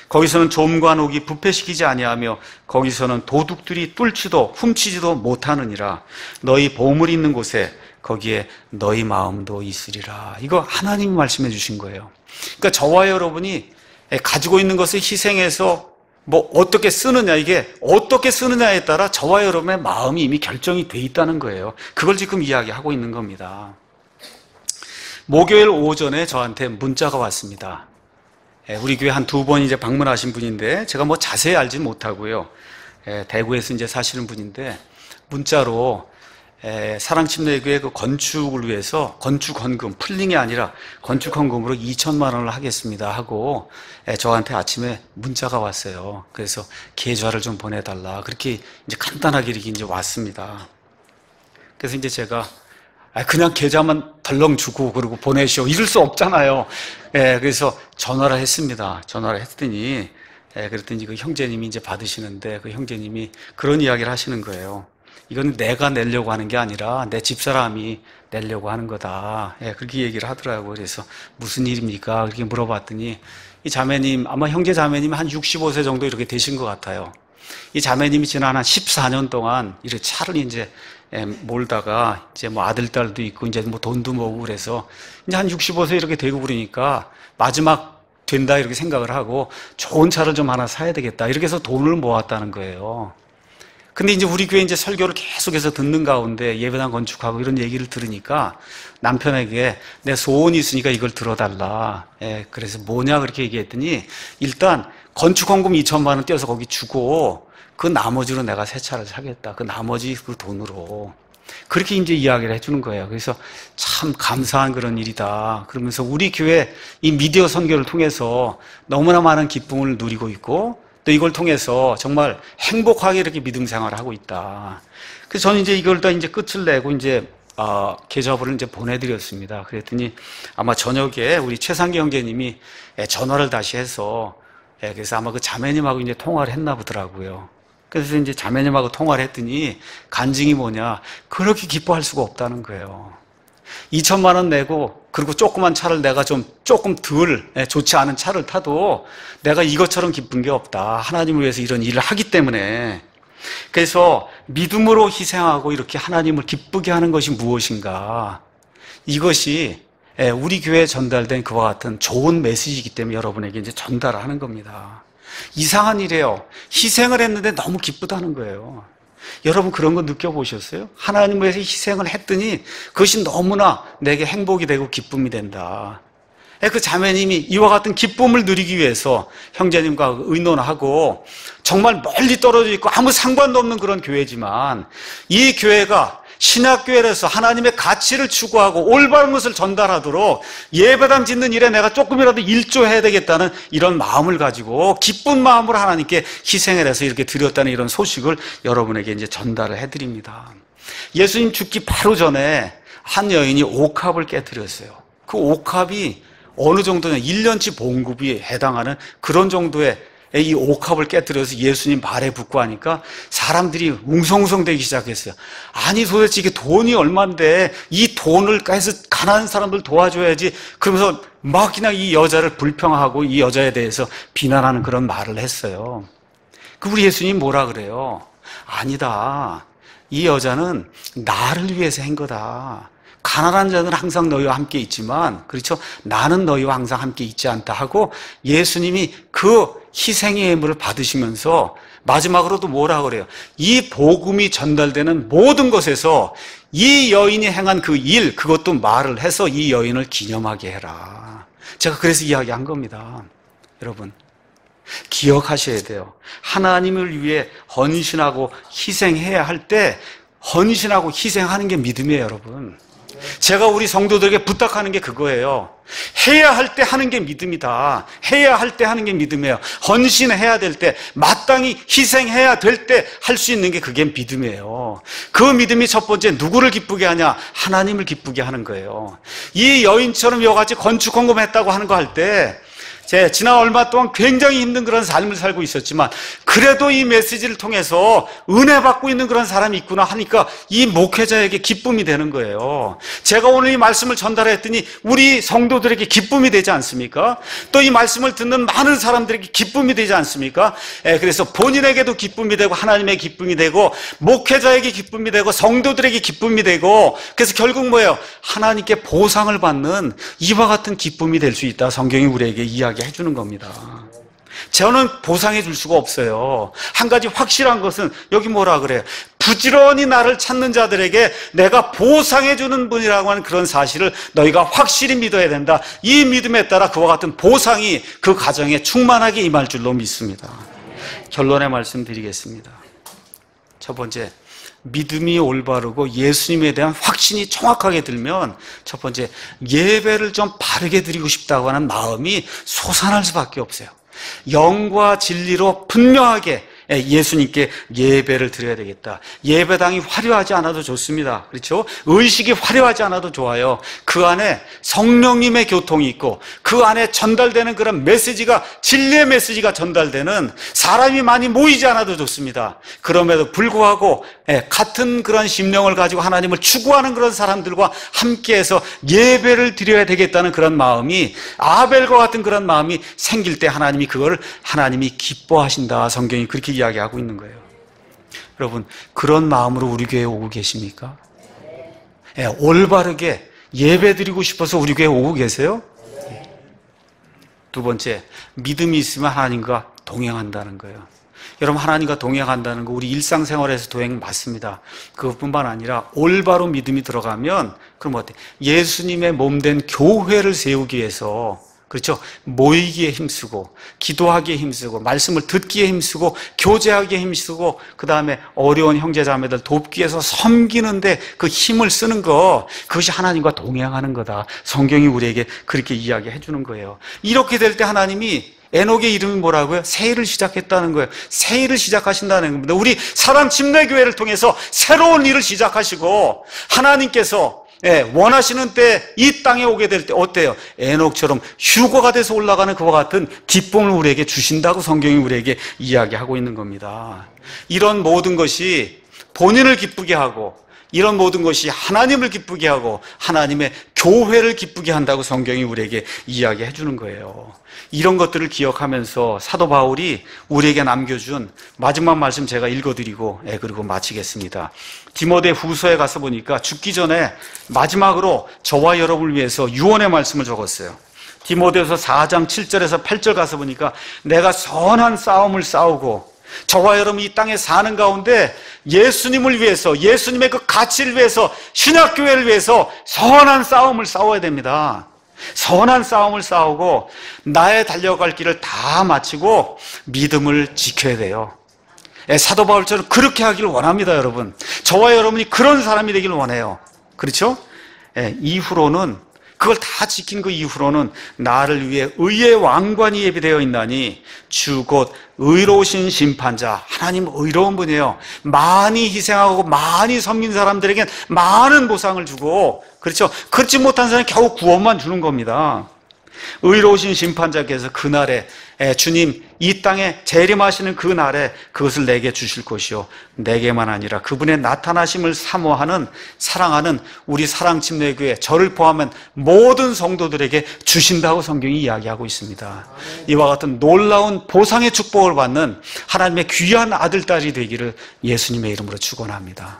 거기서는 좀과 녹이 부패시키지 아니하며 거기서는 도둑들이 뚫지도 훔치지도 못하느니라. 너희 보물이 있는 곳에 거기에 너희 마음도 있으리라. 이거 하나님이 말씀해 주신 거예요. 그러니까 저와 여러분이 가지고 있는 것을 희생해서 어떻게 쓰느냐, 이게 어떻게 쓰느냐에 따라 저와 여러분의 마음이 이미 결정이 돼 있다는 거예요. 그걸 지금 이야기하고 있는 겁니다. 목요일 오전에 저한테 문자가 왔습니다. 우리 교회 한 2번 이제 방문하신 분인데, 제가 자세히 알진 못하고요. 대구에서 이제 사시는 분인데, 문자로 사랑침례교회 그 건축을 위해서 건축 헌금, 풀링이 아니라 건축 헌금으로 2천만 원을 하겠습니다 하고 저한테 아침에 문자가 왔어요. 그래서 계좌를 좀 보내달라. 그렇게 이제 간단하게 이렇게 이제 왔습니다. 그래서 이제 제가 그냥 계좌만 덜렁 주고 그러고 보내시오. 이럴 수 없잖아요. 그래서 전화를 했습니다. 전화를 했더니 그랬더니 그 형제님이 이제 받으시는데 그 형제님이 그런 이야기를 하시는 거예요. 이건 내가 내려고 하는 게 아니라 내 집사람이 내려고 하는 거다. 그렇게 얘기를 하더라고요. 그래서 무슨 일입니까? 그렇게 물어봤더니 이 자매님, 아마 형제 자매님이 한 65세 정도 이렇게 되신 것 같아요. 이 자매님이 지난 한 14년 동안 이렇게 차를 이제 몰다가 이제 아들, 딸도 있고 이제 돈도 모으고 그래서 이제 한 65세 이렇게 되고 그러니까 마지막 된다 이렇게 생각을 하고 좋은 차를 좀 하나 사야 되겠다. 이렇게 해서 돈을 모았다는 거예요. 근데 이제 우리 교회 이제 설교를 계속해서 듣는 가운데 예배당 건축하고 이런 얘기를 들으니까 남편에게 내 소원이 있으니까 이걸 들어달라. 그래서 뭐냐 그렇게 얘기했더니 일단 건축 헌금 2천만 원 떼어서 거기 주고 그 나머지로 내가 새 차를 사겠다. 그 나머지 그 돈으로. 그렇게 이제 이야기를 해주는 거예요. 그래서 참 감사한 그런 일이다. 그러면서 우리 교회 이 미디어 선교를 통해서 너무나 많은 기쁨을 누리고 있고 또 이걸 통해서 정말 행복하게 이렇게 믿음 생활을 하고 있다. 그래서 저는 이제 이걸 다 이제 끝을 내고 이제 계좌번호를 이제 보내드렸습니다. 그랬더니 아마 저녁에 우리 최상기 형제님이 전화를 다시 해서 그래서 아마 그 자매님하고 이제 통화를 했나 보더라고요. 그래서 이제 자매님하고 통화를 했더니 간증이 뭐냐, 그렇게 기뻐할 수가 없다는 거예요. 2천만 원 내고 그리고 조그만 차를 내가 좀 조금 덜 좋지 않은 차를 타도 내가 이것처럼 기쁜 게 없다. 하나님을 위해서 이런 일을 하기 때문에. 그래서 믿음으로 희생하고 이렇게 하나님을 기쁘게 하는 것이 무엇인가. 이것이 우리 교회에 전달된 그와 같은 좋은 메시지이기 때문에 여러분에게 이제 전달을 하는 겁니다. 이상한 일이에요. 희생을 했는데 너무 기쁘다는 거예요. 여러분 그런 거 느껴보셨어요? 하나님을 위해서 희생을 했더니 그것이 너무나 내게 행복이 되고 기쁨이 된다. 그 자매님이 이와 같은 기쁨을 누리기 위해서 형제님과 의논하고 정말 멀리 떨어져 있고 아무 상관도 없는 그런 교회지만 이 교회가 신학교회에서 하나님의 가치를 추구하고 올바른 것을 전달하도록 예배당 짓는 일에 내가 조금이라도 일조해야 되겠다는 이런 마음을 가지고 기쁜 마음으로 하나님께 희생을 해서 이렇게 드렸다는 이런 소식을 여러분에게 이제 전달을 해드립니다. 예수님 죽기 바로 전에 한 여인이 옥합을 깨뜨렸어요. 그 옥합이 어느 정도냐, 1년치 봉급이 해당하는 그런 정도의 이 옥합을 깨뜨려서 예수님 발에 붓고 하니까 사람들이 웅성웅성대기 시작했어요. 아니 도대체 이게 돈이 얼만데 이 돈을 해서 가난한 사람들 도와줘야지. 그러면서 막 그냥 이 여자를 불평하고 이 여자에 대해서 비난하는 그런 말을 했어요. 그 우리 예수님 뭐라 그래요? 아니다. 이 여자는 나를 위해서 한 거다. 가난한 자는 항상 너희와 함께 있지만, 그렇죠? 나는 너희와 항상 함께 있지 않다 하고 예수님이 그 희생의 예물을 받으시면서 마지막으로도 뭐라 그래요? 이 복음이 전달되는 모든 것에서 이 여인이 행한 그 일, 그것도 말을 해서 이 여인을 기념하게 해라. 제가 그래서 이야기한 겁니다. 여러분, 기억하셔야 돼요. 하나님을 위해 헌신하고 희생해야 할 때 헌신하고 희생하는 게 믿음이에요, 여러분. 제가 우리 성도들에게 부탁하는 게 그거예요. 해야 할 때 하는 게 믿음이다. 해야 할 때 하는 게 믿음이에요. 헌신해야 될 때, 마땅히 희생해야 될 때 할 수 있는 게 그게 믿음이에요. 그 믿음이 첫 번째 누구를 기쁘게 하냐? 하나님을 기쁘게 하는 거예요. 이 여인처럼 여같이 건축 헌금했다고 하는 거 할 때, 지난 얼마 동안 굉장히 힘든 그런 삶을 살고 있었지만 그래도 이 메시지를 통해서 은혜 받고 있는 그런 사람이 있구나 하니까 이 목회자에게 기쁨이 되는 거예요. 제가 오늘 이 말씀을 전달했더니 우리 성도들에게 기쁨이 되지 않습니까? 또 이 말씀을 듣는 많은 사람들에게 기쁨이 되지 않습니까? 그래서 본인에게도 기쁨이 되고 하나님의 기쁨이 되고 목회자에게 기쁨이 되고 성도들에게 기쁨이 되고 그래서 결국 뭐예요? 하나님께 보상을 받는 이와 같은 기쁨이 될 수 있다. 성경이 우리에게 이야기해 주는 겁니다. 저는 보상해 줄 수가 없어요. 한 가지 확실한 것은 여기 뭐라 그래요? 부지런히 나를 찾는 자들에게 내가 보상해 주는 분이라고 하는 그런 사실을 너희가 확실히 믿어야 된다. 이 믿음에 따라 그와 같은 보상이 그 가정에 충만하게 임할 줄로 믿습니다. 결론의 말씀 드리겠습니다. 첫 번째, 믿음이 올바르고 예수님에 대한 확신이 정확하게 들면 첫 번째, 예배를 좀 바르게 드리고 싶다고 하는 마음이 솟아날 수밖에 없어요. 영과 진리로 분명하게 예수님께 예배를 드려야 되겠다. 예배당이 화려하지 않아도 좋습니다. 그렇죠? 의식이 화려하지 않아도 좋아요. 그 안에 성령님의 교통이 있고 그 안에 전달되는 그런 메시지가 진리의 메시지가 전달되는 사람이 많이 모이지 않아도 좋습니다. 그럼에도 불구하고 같은 그런 심령을 가지고 하나님을 추구하는 그런 사람들과 함께해서 예배를 드려야 되겠다는 그런 마음이 아벨과 같은 그런 마음이 생길 때 하나님이 기뻐하신다. 성경이 그렇게 이야기하고 있는 거예요. 여러분, 그런 마음으로 우리 교회에 오고 계십니까? 올바르게 예배 드리고 싶어서 우리 교회에 오고 계세요? 두 번째, 믿음이 있으면 하나님과 동행한다는 거예요. 여러분, 하나님과 동행한다는 거 우리 일상생활에서 동행 맞습니다. 그것뿐만 아니라 올바로 믿음이 들어가면 그럼 어때? 예수님의 몸된 교회를 세우기 위해서 그렇죠? 모이기에 힘쓰고 기도하기에 힘쓰고 말씀을 듣기에 힘쓰고 교제하기에 힘쓰고 그 다음에 어려운 형제자매들 돕기 위해서 섬기는데 그 힘을 쓰는 거 그것이 하나님과 동행하는 거다. 성경이 우리에게 그렇게 이야기해 주는 거예요. 이렇게 될 때 하나님이 에녹의 이름이 뭐라고요? 새 일을 시작했다는 거예요. 새 일을 시작하신다는 겁니다. 우리 사랑 침례교회를 통해서 새로운 일을 시작하시고 하나님께서 원하시는 때 이 땅에 오게 될 때 어때요? 에녹처럼 휴거가 돼서 올라가는 그와 같은 기쁨을 우리에게 주신다고 성경이 우리에게 이야기하고 있는 겁니다. 이런 모든 것이 본인을 기쁘게 하고 이런 모든 것이 하나님을 기쁘게 하고 하나님의 교회를 기쁘게 한다고 성경이 우리에게 이야기해 주는 거예요. 이런 것들을 기억하면서 사도 바울이 우리에게 남겨준 마지막 말씀 제가 읽어드리고 그리고 마치겠습니다. 디모데 후서에 가서 보니까 죽기 전에 마지막으로 저와 여러분을 위해서 유언의 말씀을 적었어요. 디모데후서 4장 7절에서 8절 가서 보니까 내가 선한 싸움을 싸우고 저와 여러분 이 땅에 사는 가운데 예수님을 위해서 예수님의 그 가치를 위해서 신약교회를 위해서 선한 싸움을 싸워야 됩니다. 선한 싸움을 싸우고 나의 달려갈 길을 다 마치고 믿음을 지켜야 돼요. 사도 바울처럼 그렇게 하기를 원합니다. 여러분, 저와 여러분이 그런 사람이 되기를 원해요. 그렇죠? 이후로는 그걸 다 지킨 그 이후로는 나를 위해 의의 왕관이 예비되어 있나니 주 곧 의로우신 심판자. 하나님 의로운 분이에요. 많이 희생하고 많이 섬긴 사람들에겐 많은 보상을 주고 그렇죠? 그렇지 못한 사람은 겨우 구원만 주는 겁니다. 의로우신 심판자께서 그날에 주님 이 땅에 재림하시는 그날에 그것을 내게 주실 것이요 내게만 아니라 그분의 나타나심을 사모하는 사랑하는 우리 사랑침례교회 저를 포함한 모든 성도들에게 주신다고 성경이 이야기하고 있습니다. 이와 같은 놀라운 보상의 축복을 받는 하나님의 귀한 아들, 딸이 되기를 예수님의 이름으로 축원합니다.